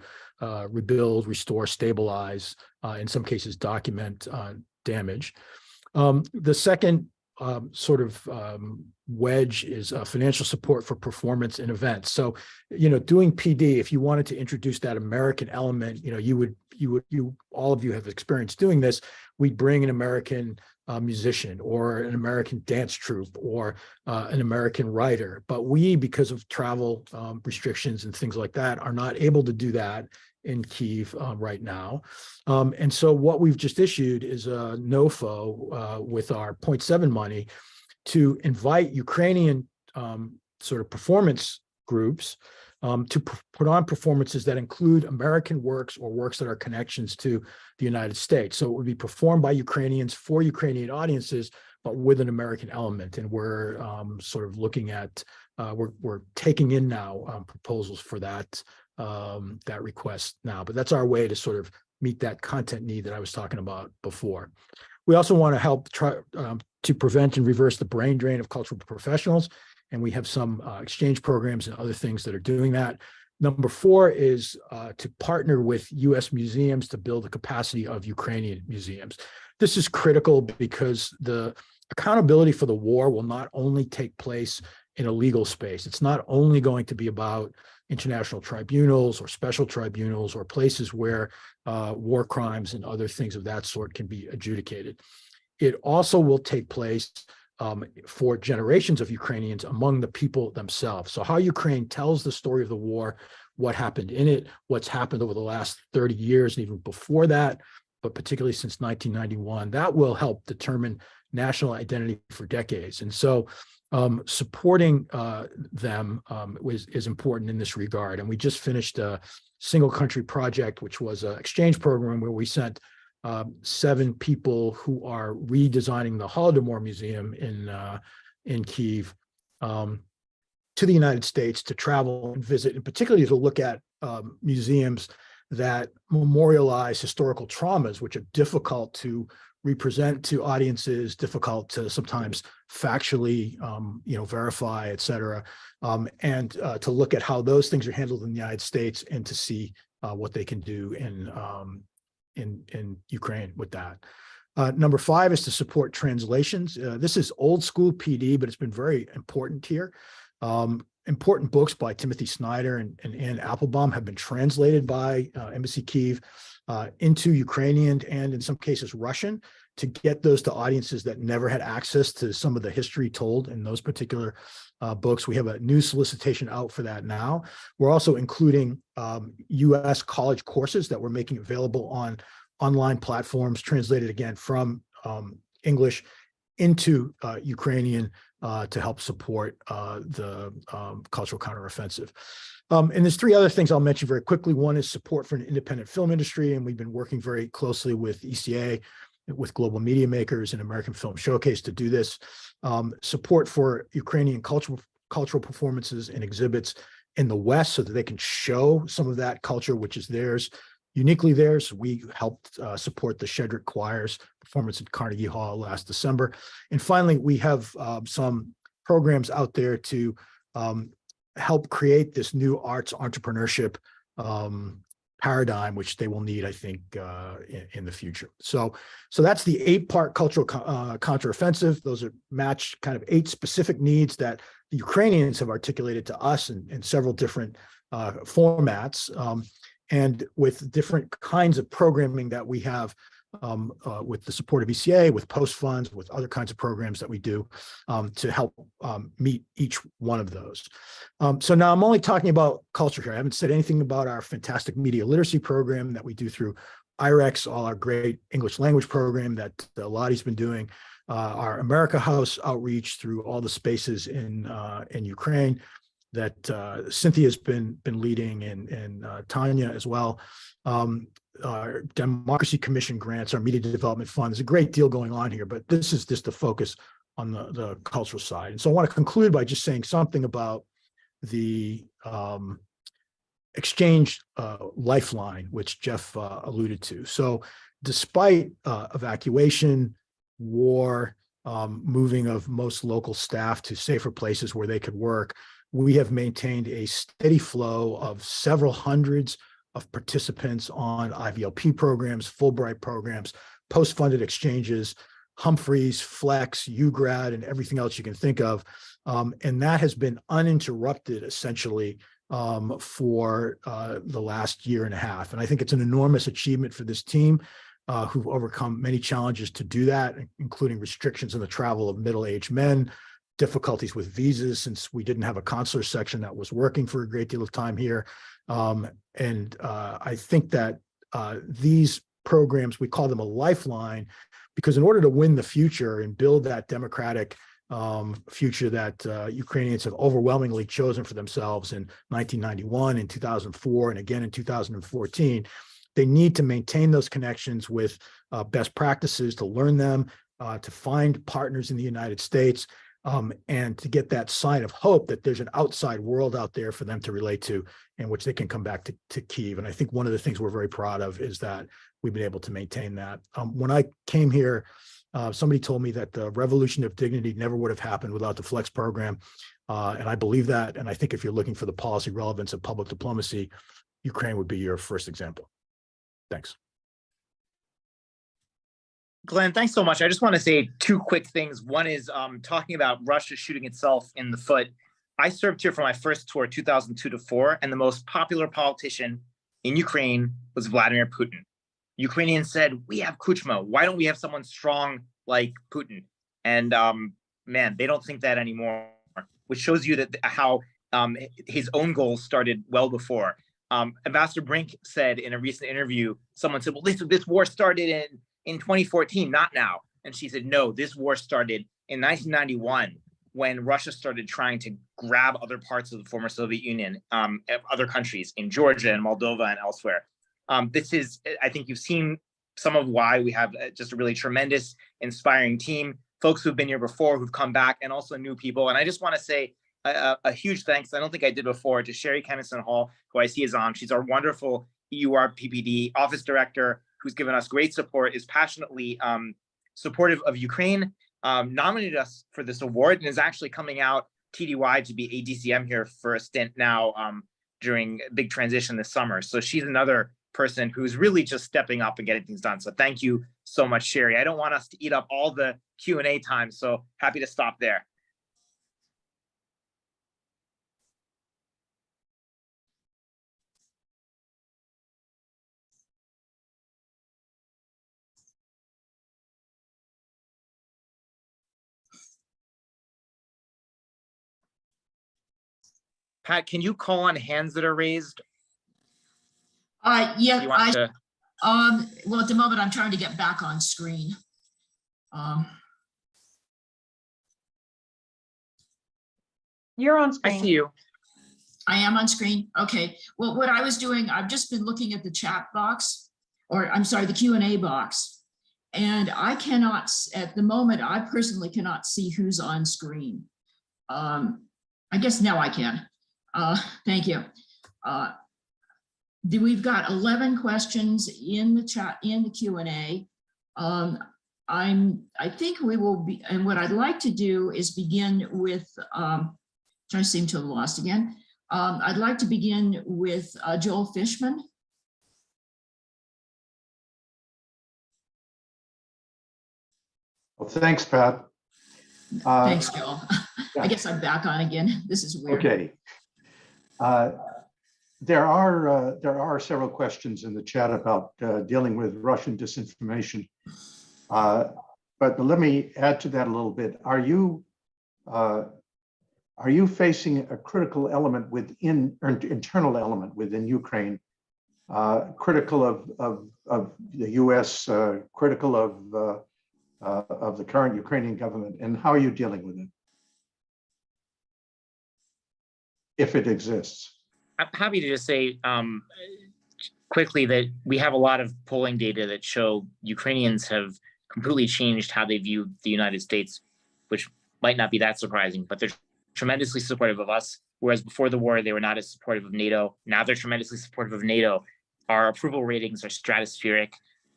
rebuild, restore, stabilize, in some cases document damage. The second wedge is financial support for performance and events. So, doing PD, if you wanted to introduce that American element, all of you have experience doing this. We'd bring an American musician or an American dance troupe or an American writer. But we, because of travel restrictions and things like that, are not able to do that in Kyiv right now. And so what we've just issued is a NOFO with our 0.7 money to invite Ukrainian performance groups to put on performances that include American works or works that are connections to the United States. So it would be performed by Ukrainians for Ukrainian audiences, but with an American element. And we're looking at, we're taking in now proposals for that request now. But that's our way to meet that content need that I was talking about before. We also want to help try to prevent and reverse the brain drain of cultural professionals. And we have some exchange programs and other things that are doing that. Number 4 is to partner with U.S. museums to build the capacity of Ukrainian museums. This is critical because the accountability for the war will not only take place in a legal space. It's not only going to be about international tribunals or special tribunals or places where war crimes and other things of that sort can be adjudicated. It also will take place for generations of Ukrainians among the people themselves. So how Ukraine tells the story of the war, what happened in it, what's happened over the last 30 years, and even before that, but particularly since 1991, that will help determine national identity for decades. And so supporting them is important in this regard. And we just finished a single country project, which was an exchange program where we sent 7 people who are redesigning the Holodomor Museum in Kyiv to the United States to travel and visit, and particularly to look at museums that memorialize historical traumas, which are difficult to represent to audiences, difficult to sometimes factually, verify, et cetera, and to look at how those things are handled in the United States and to see what they can do in Ukraine with that. Number 5 is to support translations. This is old school PD, but it's been very important here. Important books by Timothy Snyder and Ann Applebaum have been translated by Embassy Kyiv. into Ukrainian and in some cases Russian, to get those to audiences that never had access to some of the history told in those particular books. We have a new solicitation out for that now. We're also including US college courses that we're making available on online platforms, translated again from English into Ukrainian to help support the cultural counteroffensive. And there's three other things I'll mention very quickly. One is support for an independent film industry, and we've been working very closely with ECA, with Global Media Makers and American Film Showcase to do this. Support for Ukrainian cultural performances and exhibits in the West so that they can show some of that culture, which is theirs, uniquely theirs. We helped support the Shedrick Choir's performance at Carnegie Hall last December. And finally, we have some programs out there to help create this new arts entrepreneurship paradigm, which they will need, I think, in the future. So that's the 8-part cultural counteroffensive. Those are matched kind of 8 specific needs that the Ukrainians have articulated to us in several different formats, and with different kinds of programming that we have with the support of ECA, with post funds, with other kinds of programs that we do to help meet each one of those. So now I'm only talking about culture here. I haven't said anything about our fantastic media literacy program that we do through IREX, all our great English language program that Lottie's been doing, our America House outreach through all the spaces in Ukraine that Cynthia's been leading, and Tanya as well. Our Democracy Commission grants, our Media Development Fund. There's a great deal going on here, but this is just the focus on the cultural side. And so I want to conclude by just saying something about the exchange lifeline, which Jeff alluded to. So despite evacuation, war, moving of most local staff to safer places where they could work, we have maintained a steady flow of several hundreds of participants on IVLP programs, Fulbright programs, post-funded exchanges, Humphreys, Flex, UGrad, and everything else you can think of. And that has been uninterrupted, essentially, for the last year and a half. And I think it's an enormous achievement for this team, who've overcome many challenges to do that, including restrictions on the travel of middle-aged men, difficulties with visas since we didn't have a consular section that was working for a great deal of time here. And I think that these programs, we call them a lifeline, because in order to win the future and build that democratic future that Ukrainians have overwhelmingly chosen for themselves in 1991, in 2004, and again in 2014, they need to maintain those connections with best practices, to learn them, to find partners in the United States, and to get that sign of hope that there's an outside world out there for them to relate to, in which they can come back to Kyiv. And I think one of the things we're very proud of is that we've been able to maintain that. When I came here, somebody told me that the revolution of dignity never would have happened without the Flex program. And I believe that. And I think if you're looking for the policy relevance of public diplomacy, Ukraine would be your first example. Thanks. Glenn, thanks so much. I just want to say 2 quick things. One is talking about Russia shooting itself in the foot. I served here for my first tour, 2002 to 4, and the most popular politician in Ukraine was Vladimir Putin. Ukrainians said, we have Kuchma. Why don't we have someone strong like Putin? And man, they don't think that anymore, which shows you that how his own goals started well before. Ambassador Brink said in a recent interview, someone said, well, this war started in 2014, not now. And she said, no, this war started in 1991 when Russia started trying to grab other parts of the former Soviet Union, other countries in Georgia and Moldova and elsewhere. This is, I think you've seen some of why we have just a really tremendous, inspiring team, folks who've been here before, who've come back, and also new people. And I just want to say a huge thanks, I don't think I did before, to Sherry Kennison Hall, who I see is on. She's our wonderful EUR PPD office director, who's given us great support, is passionately supportive of Ukraine, nominated us for this award, and is actually coming out TDY to be ADCM here for a stint now during a big transition this summer. So she's another person who's really just stepping up and getting things done. So thank you so much, Sherry. I don't want us to eat up all the Q&A time, so happy to stop there. Pat, can you call on hands that are raised? Yeah, You want to? well, at the moment, I'm trying to get back on screen. You're on I screen. see you. I am on screen. Okay. Well, what I was doing, I've just been looking at the chat box, or I'm sorry, the Q&A box. And I cannot, at the moment, I personally cannot see who's on screen. I guess now I can. Thank you. We've got 11 questions in the chat, in the Q&A. I think we will be, and what I'd like to do is begin with, I seem to have lost again. I'd like to begin with Joel Fishman. Well, thanks, Pat. Thanks, Joel. I guess I'm back on again. This is weird. Okay. There are several questions in the chat about dealing with Russian disinformation. But let me add to that a little bit. Are you facing a critical element within, or internal element within Ukraine, critical of the U.S., critical of the current Ukrainian government, and how are you dealing with it, if it exists? I'm happy to just say quickly that we have a lot of polling data that show Ukrainians have completely changed how they view the United States, which might not be that surprising, but they're tremendously supportive of us. Whereas before the war, they were not as supportive of NATO. Now they're tremendously supportive of NATO. Our approval ratings are stratospheric.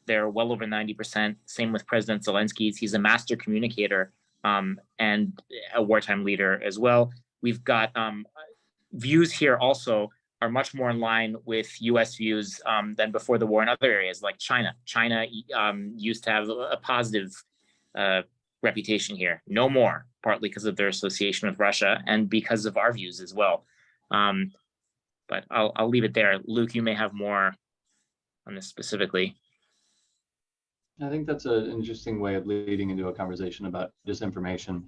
They're well over 90%. Same with President Zelensky. He's a master communicator and a wartime leader as well. We've got views here also are much more in line with US views than before the war in other areas like China. China used to have a positive reputation here. No more, partly because of their association with Russia and because of our views as well. But I'll leave it there. Luke, you may have more on this specifically. I think that's an interesting way of leading into a conversation about disinformation.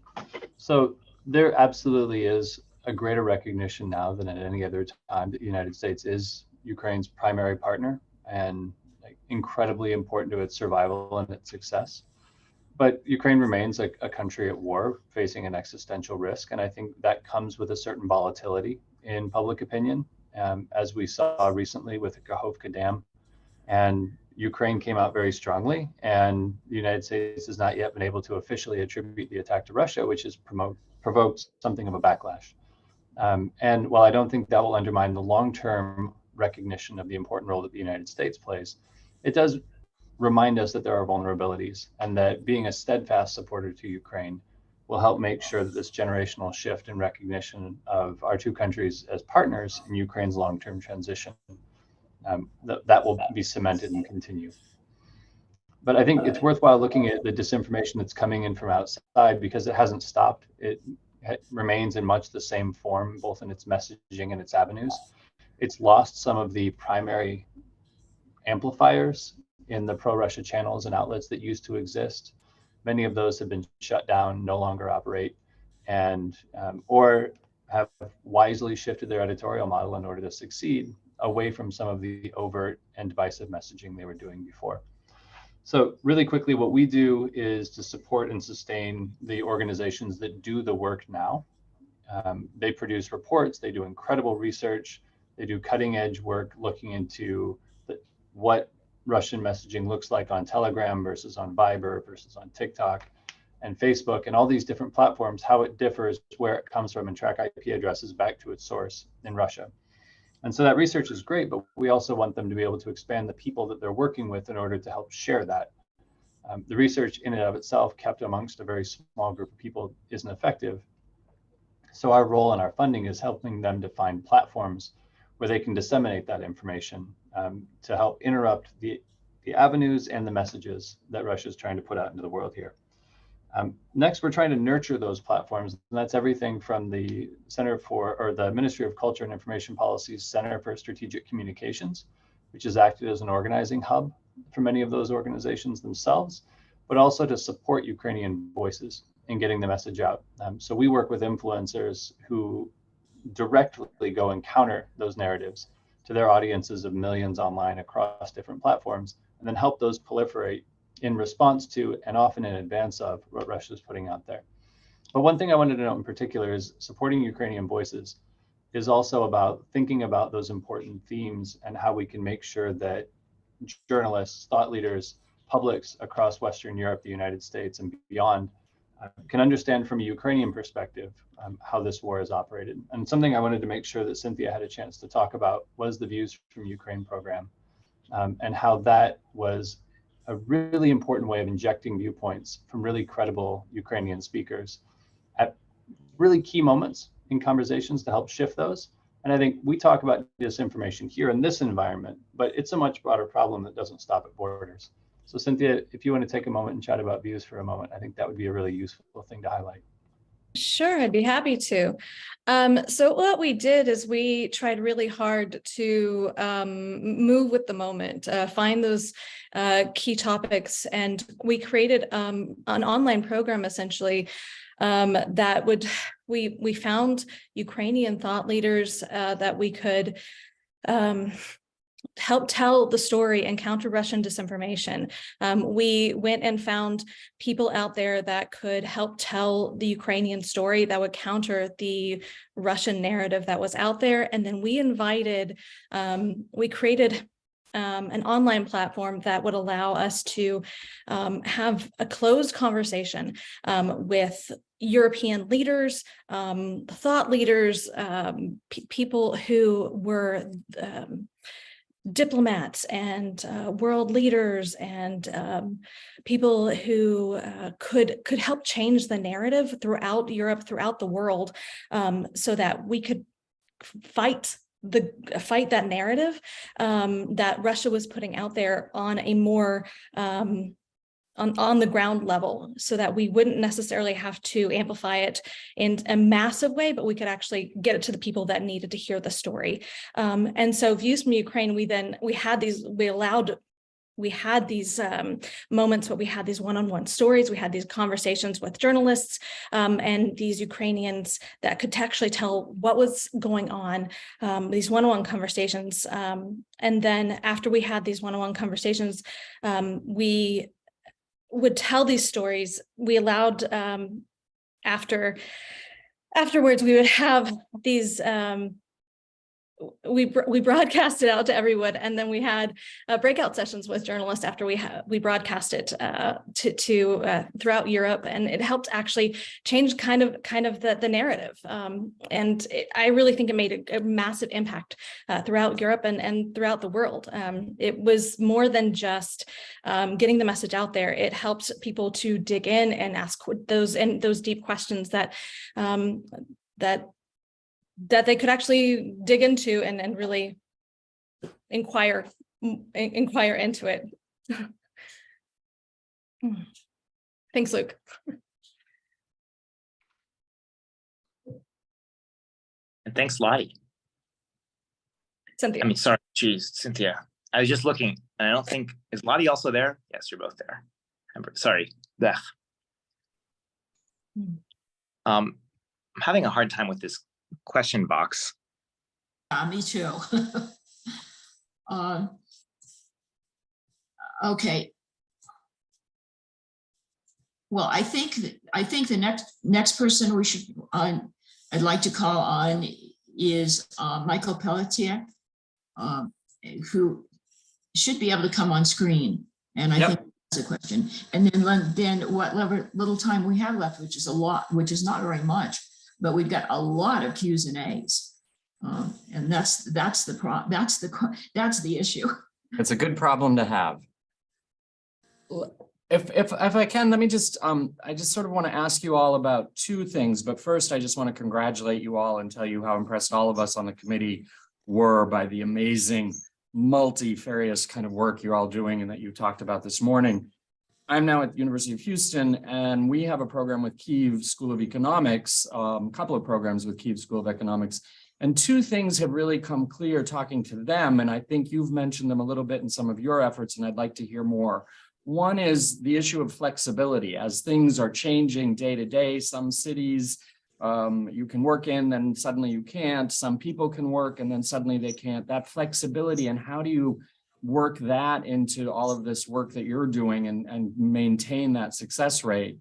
So there absolutely is a greater recognition now than at any other time that the United States is Ukraine's primary partner and incredibly important to its survival and its success. But Ukraine remains a country at war facing an existential risk. And I think that comes with a certain volatility in public opinion, as we saw recently with the Kyiv Dam. And Ukraine came out very strongly, and the United States has not yet been able to officially attribute the attack to Russia, which has provoked something of a backlash. And while I don't think that will undermine the long-term recognition of the important role that the United States plays, it does remind us that there are vulnerabilities and that being a steadfast supporter to Ukraine will help make sure that this generational shift in recognition of our two countries as partners in Ukraine's long-term transition, that will be cemented and continue. But I think it's worthwhile looking at the disinformation that's coming in from outside because it hasn't stopped. It remains in much the same form, both in its messaging and its avenues. It's lost some of the primary amplifiers in the pro-Russia channels and outlets that used to exist. Many of those have been shut down, no longer operate, and or have wisely shifted their editorial model in order to succeed away from some of the overt and divisive messaging they were doing before. So really quickly, what we do is to support and sustain the organizations that do the work now. They produce reports, they do incredible research, they do cutting edge work looking into what Russian messaging looks like on Telegram versus on Viber versus on TikTok and Facebook and all these different platforms, how it differs, where it comes from, and track IP addresses back to its source in Russia. And so that research is great, but we also want them to be able to expand the people that they're working with in order to help share that. The research in and of itself, kept amongst a very small group of people, isn't effective. So our role in our funding is helping them to find platforms where they can disseminate that information to help interrupt the avenues and the messages that Russia is trying to put out into the world here. Next, we're trying to nurture those platforms, and that's everything from the the Ministry of Culture and Information Policy's Center for Strategic Communications, which has acted as an organizing hub for many of those organizations themselves, but also to support Ukrainian voices in getting the message out. So we work with influencers who directly go and counter those narratives to their audiences of millions online across different platforms, and then help those proliferate in response to and often in advance of what Russia is putting out there. But one thing I wanted to note in particular is supporting Ukrainian voices is also about thinking about those important themes and how we can make sure that journalists, thought leaders, publics across Western Europe, the United States, and beyond can understand from a Ukrainian perspective how this war is operated. And something I wanted to make sure that Cynthia had a chance to talk about was the Views from Ukraine program, and how that was a really important way of injecting viewpoints from really credible Ukrainian speakers at really key moments in conversations to help shift those. And I think we talk about disinformation here in this environment, but it's a much broader problem that doesn't stop at borders. So Cynthia, if you want to take a moment and chat about views for a moment, I think that would be a really useful thing to highlight. Sure, I'd be happy to. So what we did is we tried really hard to move with the moment, find those key topics, and we created an online program essentially that we found Ukrainian thought leaders that we could help tell the story and counter Russian disinformation. We went and found people out there that could help tell the Ukrainian story that would counter the Russian narrative that was out there. And then we created an online platform that would allow us to have a closed conversation with European leaders, thought leaders, people who were diplomats and world leaders, and people who could help change the narrative throughout Europe, throughout the world, so that we could fight that narrative that Russia was putting out there on a more on the ground level, so that we wouldn't necessarily have to amplify it in a massive way, but we could actually get it to the people that needed to hear the story. And so Views from Ukraine, we had these moments where we had these one-on-one stories, we had these conversations with journalists and these Ukrainians that could actually tell what was going on, these one-on-one conversations. And then after we had these one-on-one conversations, we would tell these stories. We allowed, afterwards, we would have these, we broadcast it out to everyone, and then we had breakout sessions with journalists after we broadcast it to throughout Europe, and it helped actually change kind of the narrative. And I really think it made a massive impact throughout Europe and throughout the world. It was more than just getting the message out there. It helped people to dig in and ask those deep questions that they could actually dig into and really inquire into it. Thanks, Luke. And thanks, Lottie. Cynthia. I mean, sorry, geez, Cynthia. I was just looking, and I don't think, is Lottie also there? Yes, you're both there. Sorry, Bech. I'm having a hard time with this question box. Me too. Okay. Well, I think the next person we should I'd like to call on is Michael Pelletier, who should be able to come on screen. And I think that's a question. And then what little time we have left, which is a lot, which is not very much, but we've got a lot of Q's and A's, and that's the issue. It's a good problem to have. If I can, let me just I just sort of want to ask you all about two things. But first, I just want to congratulate you all and tell you how impressed all of us on the committee were by the amazing multifarious kind of work you're all doing and that you talked about this morning. I'm now at the University of Houston, and we have a program with Kyiv School of Economics, a couple of programs with Kyiv School of Economics. And two things have really come clear talking to them, and I think you've mentioned them a little bit in some of your efforts, and I'd like to hear more. One is the issue of flexibility. As things are changing day to day, some cities you can work in, then suddenly you can't. Some people can work and then suddenly they can't. That flexibility, and how do you work that into all of this work that you're doing and maintain that success rate?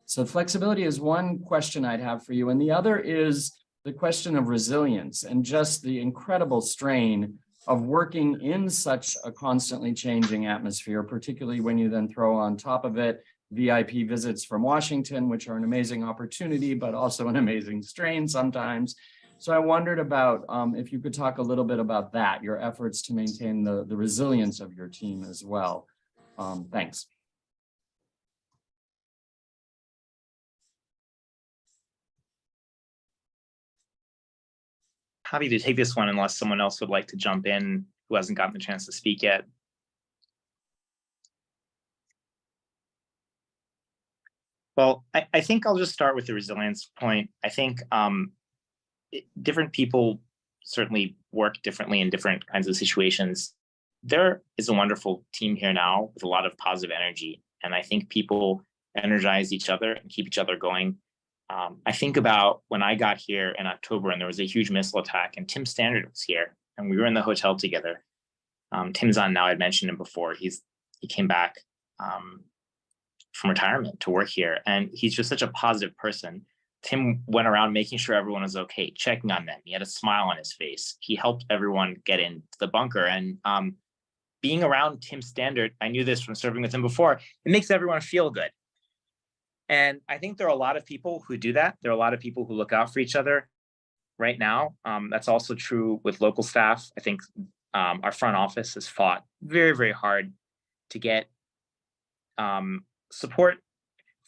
So flexibility is one question I'd have for you. And the other is the question of resilience and just the incredible strain of working in such a constantly changing atmosphere, particularly when you then throw on top of it VIP visits from Washington, which are an amazing opportunity, but also an amazing strain sometimes. So I wondered about if you could talk a little bit about that, your efforts to maintain the resilience of your team as well. Thanks. Happy to take this one unless someone else would like to jump in who hasn't gotten the chance to speak yet. Well, I think I'll just start with the resilience point. I think different people certainly work differently in different kinds of situations. There is a wonderful team here now with a lot of positive energy, and I think people energize each other and keep each other going. I think about when I got here in October and there was a huge missile attack, and Tim Standard was here and we were in the hotel together. Tim's on now, I'd mentioned him before. He came back from retirement to work here, and he's just such a positive person. Tim went around making sure everyone was okay, checking on them. He had a smile on his face. He helped everyone get into the bunker. And being around Tim Standard, I knew this from serving with him before, it makes everyone feel good. And I think there are a lot of people who do that. There are a lot of people who look out for each other right now. That's also true with local staff. I think our front office has fought very, very hard to get support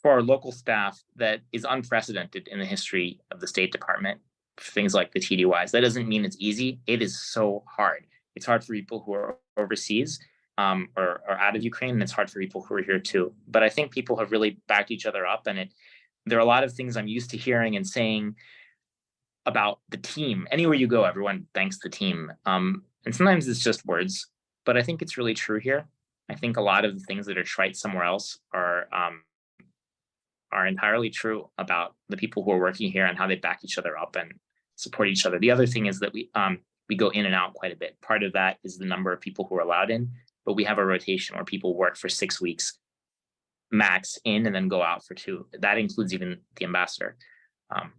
for our local staff that is unprecedented in the history of the State Department for things like the TDYs. That doesn't mean it's easy. It is so hard. It's hard for people who are overseas or out of Ukraine, and it's hard for people who are here too. But I think people have really backed each other up, and there are a lot of things I'm used to hearing and saying about the team. Anywhere you go, everyone thanks the team. And sometimes it's just words, but I think it's really true here. I think a lot of the things that are trite somewhere else are entirely true about the people who are working here and how they back each other up and support each other. The other thing is that we go in and out quite a bit. Part of that is the number of people who are allowed in, but we have a rotation where people work for 6 weeks max in and then go out for 2. That includes even the ambassador,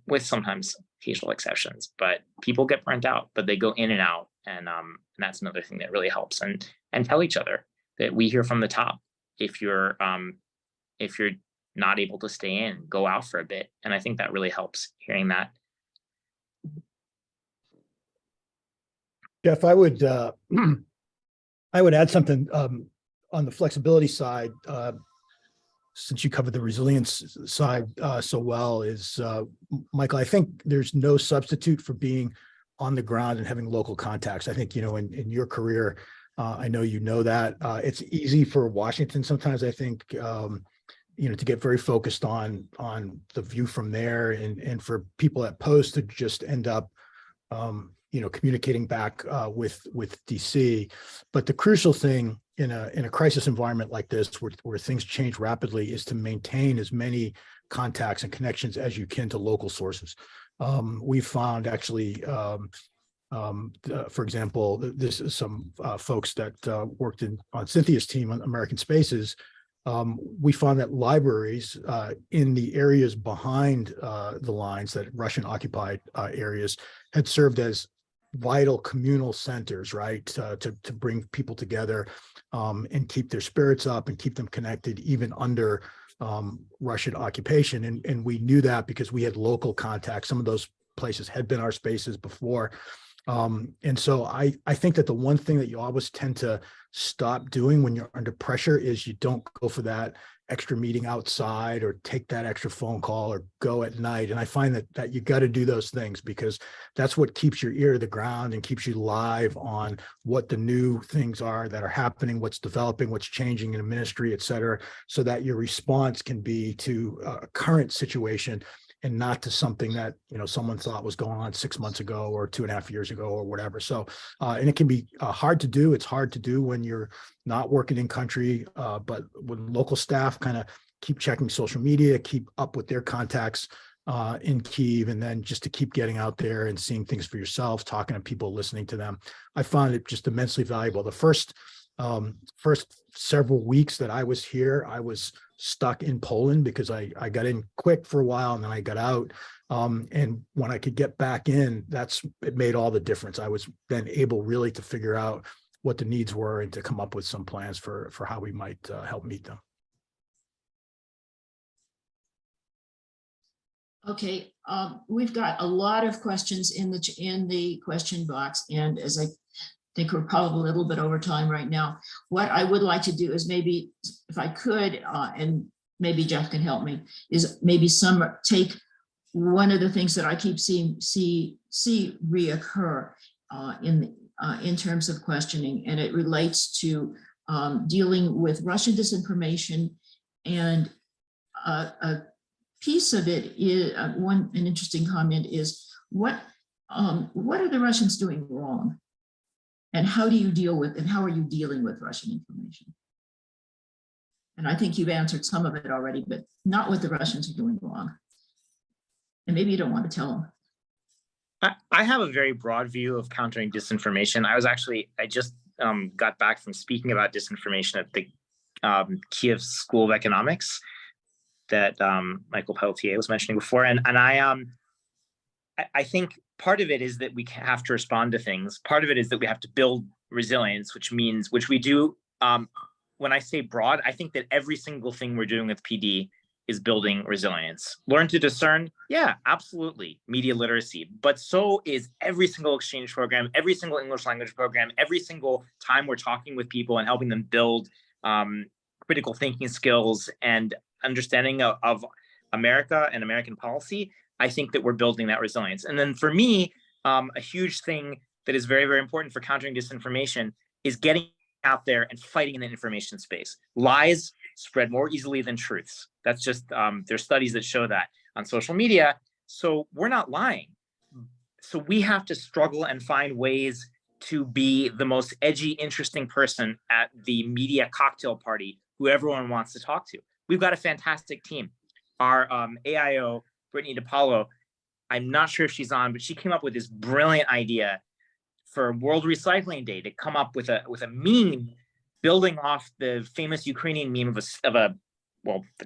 with sometimes occasional exceptions. But people get burnt out, but they go in and out, and that's another thing that really helps. And tell each other that we hear from the top. If you're not able to stay in, go out for a bit. And I think that really helps, hearing that. Jeff, I would add something on the flexibility side, since you covered the resilience side so well, is Michael, I think there's no substitute for being on the ground and having local contacts. I think, in your career, I know that it's easy for Washington sometimes, I think, to get very focused on the view from there, and for people at post to just end up, communicating back with DC. But the crucial thing in a crisis environment like this, where things change rapidly, is to maintain as many contacts and connections as you can to local sources. We've found actually, for example, this is some folks that worked on Cynthia's team on American Spaces. We found that libraries in the areas behind the lines, that Russian occupied areas, had served as vital communal centers, right, to bring people together and keep their spirits up and keep them connected even under Russian occupation. And we knew that because we had local contacts. Some of those places had been our spaces before. And so I think that the one thing that you always tend to stop doing when you're under pressure is you don't go for that extra meeting outside or take that extra phone call or go at night. And I find that you got to do those things, because that's what keeps your ear to the ground and keeps you live on what the new things are that are happening, what's developing, what's changing in a ministry, et cetera, so that your response can be to a current situation and not to something that someone thought was going on 6 months ago or 2.5 years ago or whatever. So, and it can be hard to do. It's hard to do when you're not working in country, but when local staff kind of keep checking social media, keep up with their contacts, in Kyiv, and then just to keep getting out there and seeing things for yourself, talking to people, listening to them. I found it just immensely valuable. The first several weeks that I was here, I was stuck in Poland because I got in quick for a while and then I got out. And when I could get back in, it made all the difference. I was then able really to figure out what the needs were and to come up with some plans for how we might help meet them. Okay, we've got a lot of questions in the question box, and as I think we're probably a little bit over time right now, what I would like to do is maybe, if I could, and maybe Jeff can help me, is maybe take one of the things that I keep see reoccur in terms of questioning, and it relates to dealing with Russian disinformation. And a piece of it is an interesting comment is what are the Russians doing wrong, and how do you deal with, and how are you dealing with Russian information? And I think you've answered some of it already, but not what the Russians are doing wrong. And maybe you don't want to tell them. I have a very broad view of countering disinformation. I just got back from speaking about disinformation at the Kyiv School of Economics that Michael Pelletier was mentioning before. And I think part of it is that we have to respond to things. Part of it is that we have to build resilience, which we do. When I say broad, I think that every single thing we're doing with PD is building resilience. Learn to discern, yeah, absolutely. Media literacy, but so is every single exchange program, every single English language program, every single time we're talking with people and helping them build critical thinking skills and understanding of America and American policy. I think that we're building that resilience. And then for me, a huge thing that is very, very important for countering disinformation is getting out there and fighting in the information space. Lies spread more easily than truths. That's just, there's studies that show that on social media. So we're not lying. So we have to struggle and find ways to be the most edgy, interesting person at the media cocktail party who everyone wants to talk to. We've got a fantastic team. Our AIO, Brittany DePaulo, I'm not sure if she's on, but she came up with this brilliant idea for World Recycling Day to come up with a meme building off the famous Ukrainian meme the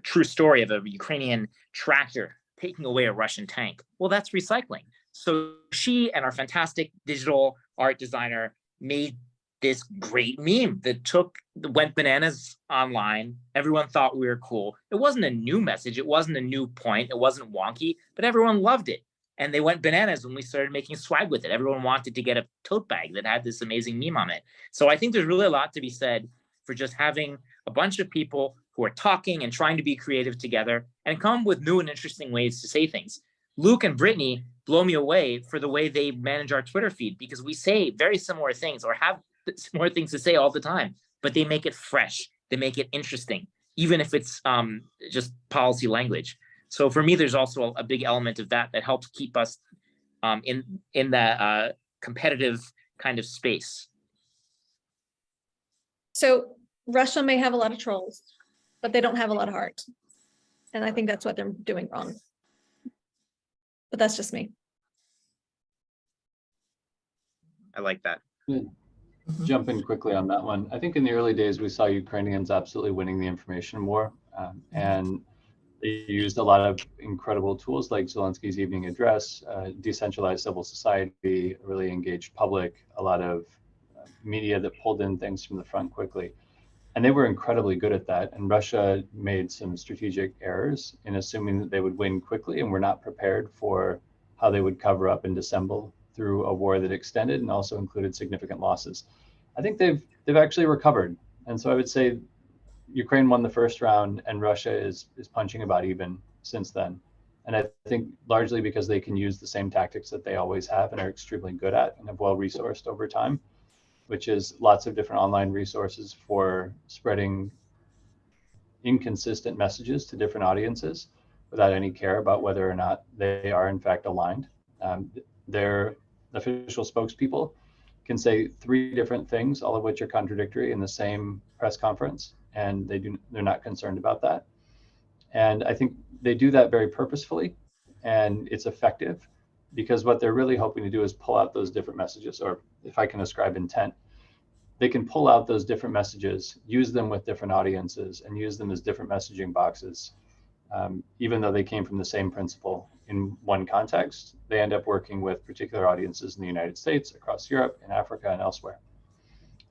true story of a Ukrainian tractor taking away a Russian tank. Well, that's recycling. So she and our fantastic digital art designer made this great meme that went bananas online. Everyone thought we were cool. It wasn't a new message. It wasn't a new point. It wasn't wonky, but everyone loved it. And they went bananas when we started making swag with it. Everyone wanted to get a tote bag that had this amazing meme on it. So I think there's really a lot to be said for just having a bunch of people who are talking and trying to be creative together and come up with new and interesting ways to say things. Luke and Brittany blow me away for the way they manage our Twitter feed, because we say very similar things or have similar things to say all the time, but they make it fresh. They make it interesting, even if it's just policy language. So for me, there's also a big element of that helps keep us in that competitive kind of space. So Russia may have a lot of trolls, but they don't have a lot of heart. And I think that's what they're doing wrong. But that's just me. I like that. Jump in quickly on that one. I think in the early days, we saw Ukrainians absolutely winning the information war. And they used a lot of incredible tools like Zelensky's evening address, decentralized civil society, really engaged public, a lot of media that pulled in things from the front quickly. And they were incredibly good at that. And Russia made some strategic errors in assuming that they would win quickly and were not prepared for how they would cover up and dissemble through a war that extended and also included significant losses. I think they've actually recovered. And so I would say Ukraine won the first round and Russia is punching about even since then. And I think largely because they can use the same tactics that they always have and are extremely good at and have well resourced over time, which is lots of different online resources for spreading inconsistent messages to different audiences without any care about whether or not they are in fact aligned. Their official spokespeople can say 3 different things, all of which are contradictory in the same press conference, and they're not concerned about that. And I think they do that very purposefully. and it's effective because what they're really hoping to do is pull out those different messages, or if I can ascribe intent, they can pull out those different messages, use them with different audiences, and use them as different messaging boxes. Even though they came from the same principle in one context, they end up working with particular audiences in the United States, across Europe, in Africa, and elsewhere.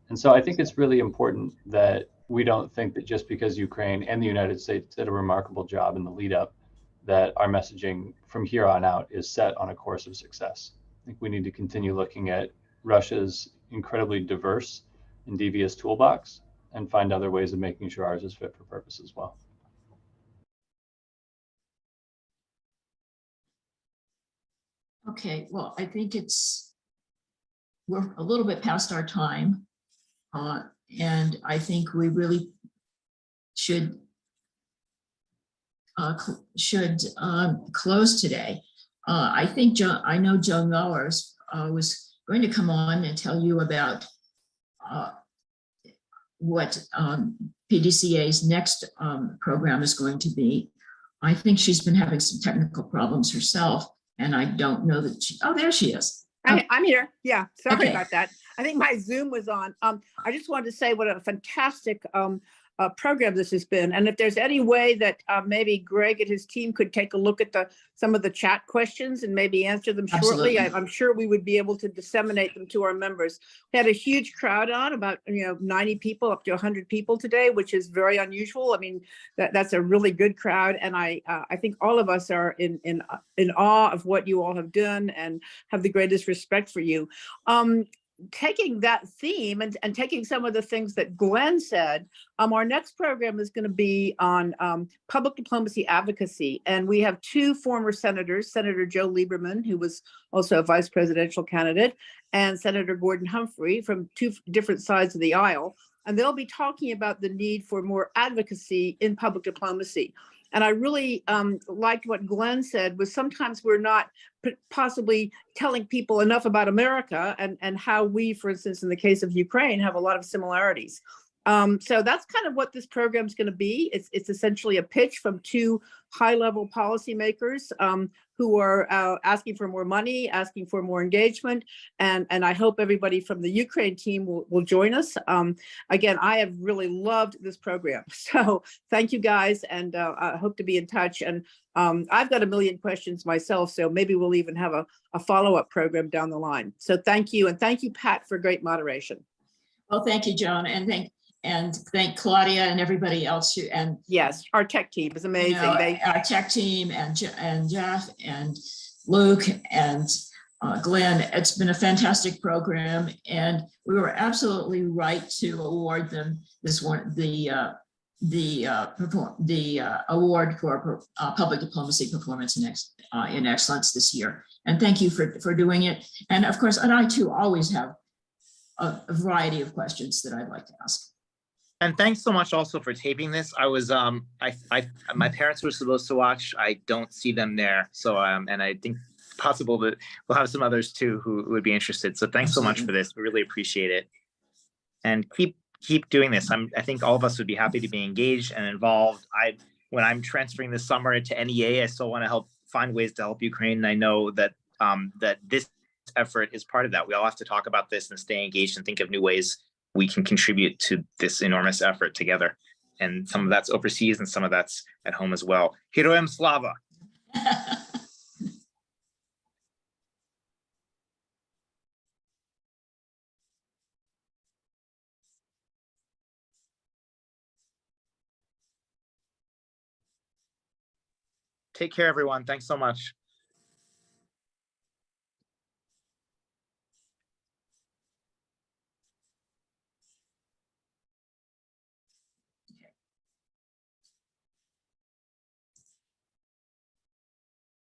And so I think it's really important that we don't think that just because Ukraine and the United States did a remarkable job in the lead up, that our messaging from here on out is set on a course of success. I think we need to continue looking at Russia's incredibly diverse and devious toolbox and find other ways of making sure ours is fit for purpose as well. Okay, well, I think we're a little bit past our time. And I think we really should close today. I think I know Joe Mellors was going to come on and tell you about what PDCA's next program is going to be. I think she's been having some technical problems herself, and I don't know that oh, there she is. I'm here. Yeah, sorry Okay. about that. I think my Zoom was on. I just wanted to say what a fantastic program this has been. And if there's any way that maybe Greg and his team could take a look at some of the chat questions and maybe answer them shortly, Absolutely. I'm sure we would be able to disseminate them to our members. We had a huge crowd on, about 90 people, up to 100 people today, which is very unusual. I mean, that's a really good crowd, and I think all of us are in awe of what you all have done and have the greatest respect for you. Taking that theme and taking some of the things that Glenn said, our next program is going to be on public diplomacy advocacy. And we have two former senators, Senator Joe Lieberman, who was also a vice presidential candidate, and Senator Gordon Humphrey from two different sides of the aisle. And they'll be talking about the need for more advocacy in public diplomacy. And I really liked what Glenn said, was sometimes we're not possibly telling people enough about America and how we, for instance, in the case of Ukraine, have a lot of similarities. So that's kind of what this program is going to be. It's essentially a pitch from two high-level policymakers who are asking for more money, asking for more engagement, and I hope everybody from the Ukraine team will join us. Again, I have really loved this program, so thank you guys, and I hope to be in touch. And I've got a million questions myself, so maybe we'll even have a follow-up program down the line. So thank you, and thank you, Pat, for great moderation. Well, thank you, Joan, and thank Claudia and everybody else who, and Yes, our tech team is amazing. our tech team and Jeff and Luke and Glenn. It's been a fantastic program, and we were absolutely right to award them the award for public diplomacy performance in excellence this year. And thank you for doing it. And of course, and I too always have a variety of questions that I'd like to ask. And thanks so much also for taping this. I was my parents were supposed to watch. I don't see them there. So and I think possible that we'll have some others too who would be interested. So thanks so much for this. We really appreciate it. And keep doing this. I think all of us would be happy to be engaged and involved. When I'm transferring this summer to NEA, I still want to help find ways to help Ukraine. And I know that that this effort is part of that. We all have to talk about this and stay engaged and think of new ways we can contribute to this enormous effort together. And some of that's overseas and some of that's at home as well. Heroyam Slava. Take care, everyone. Thanks so much.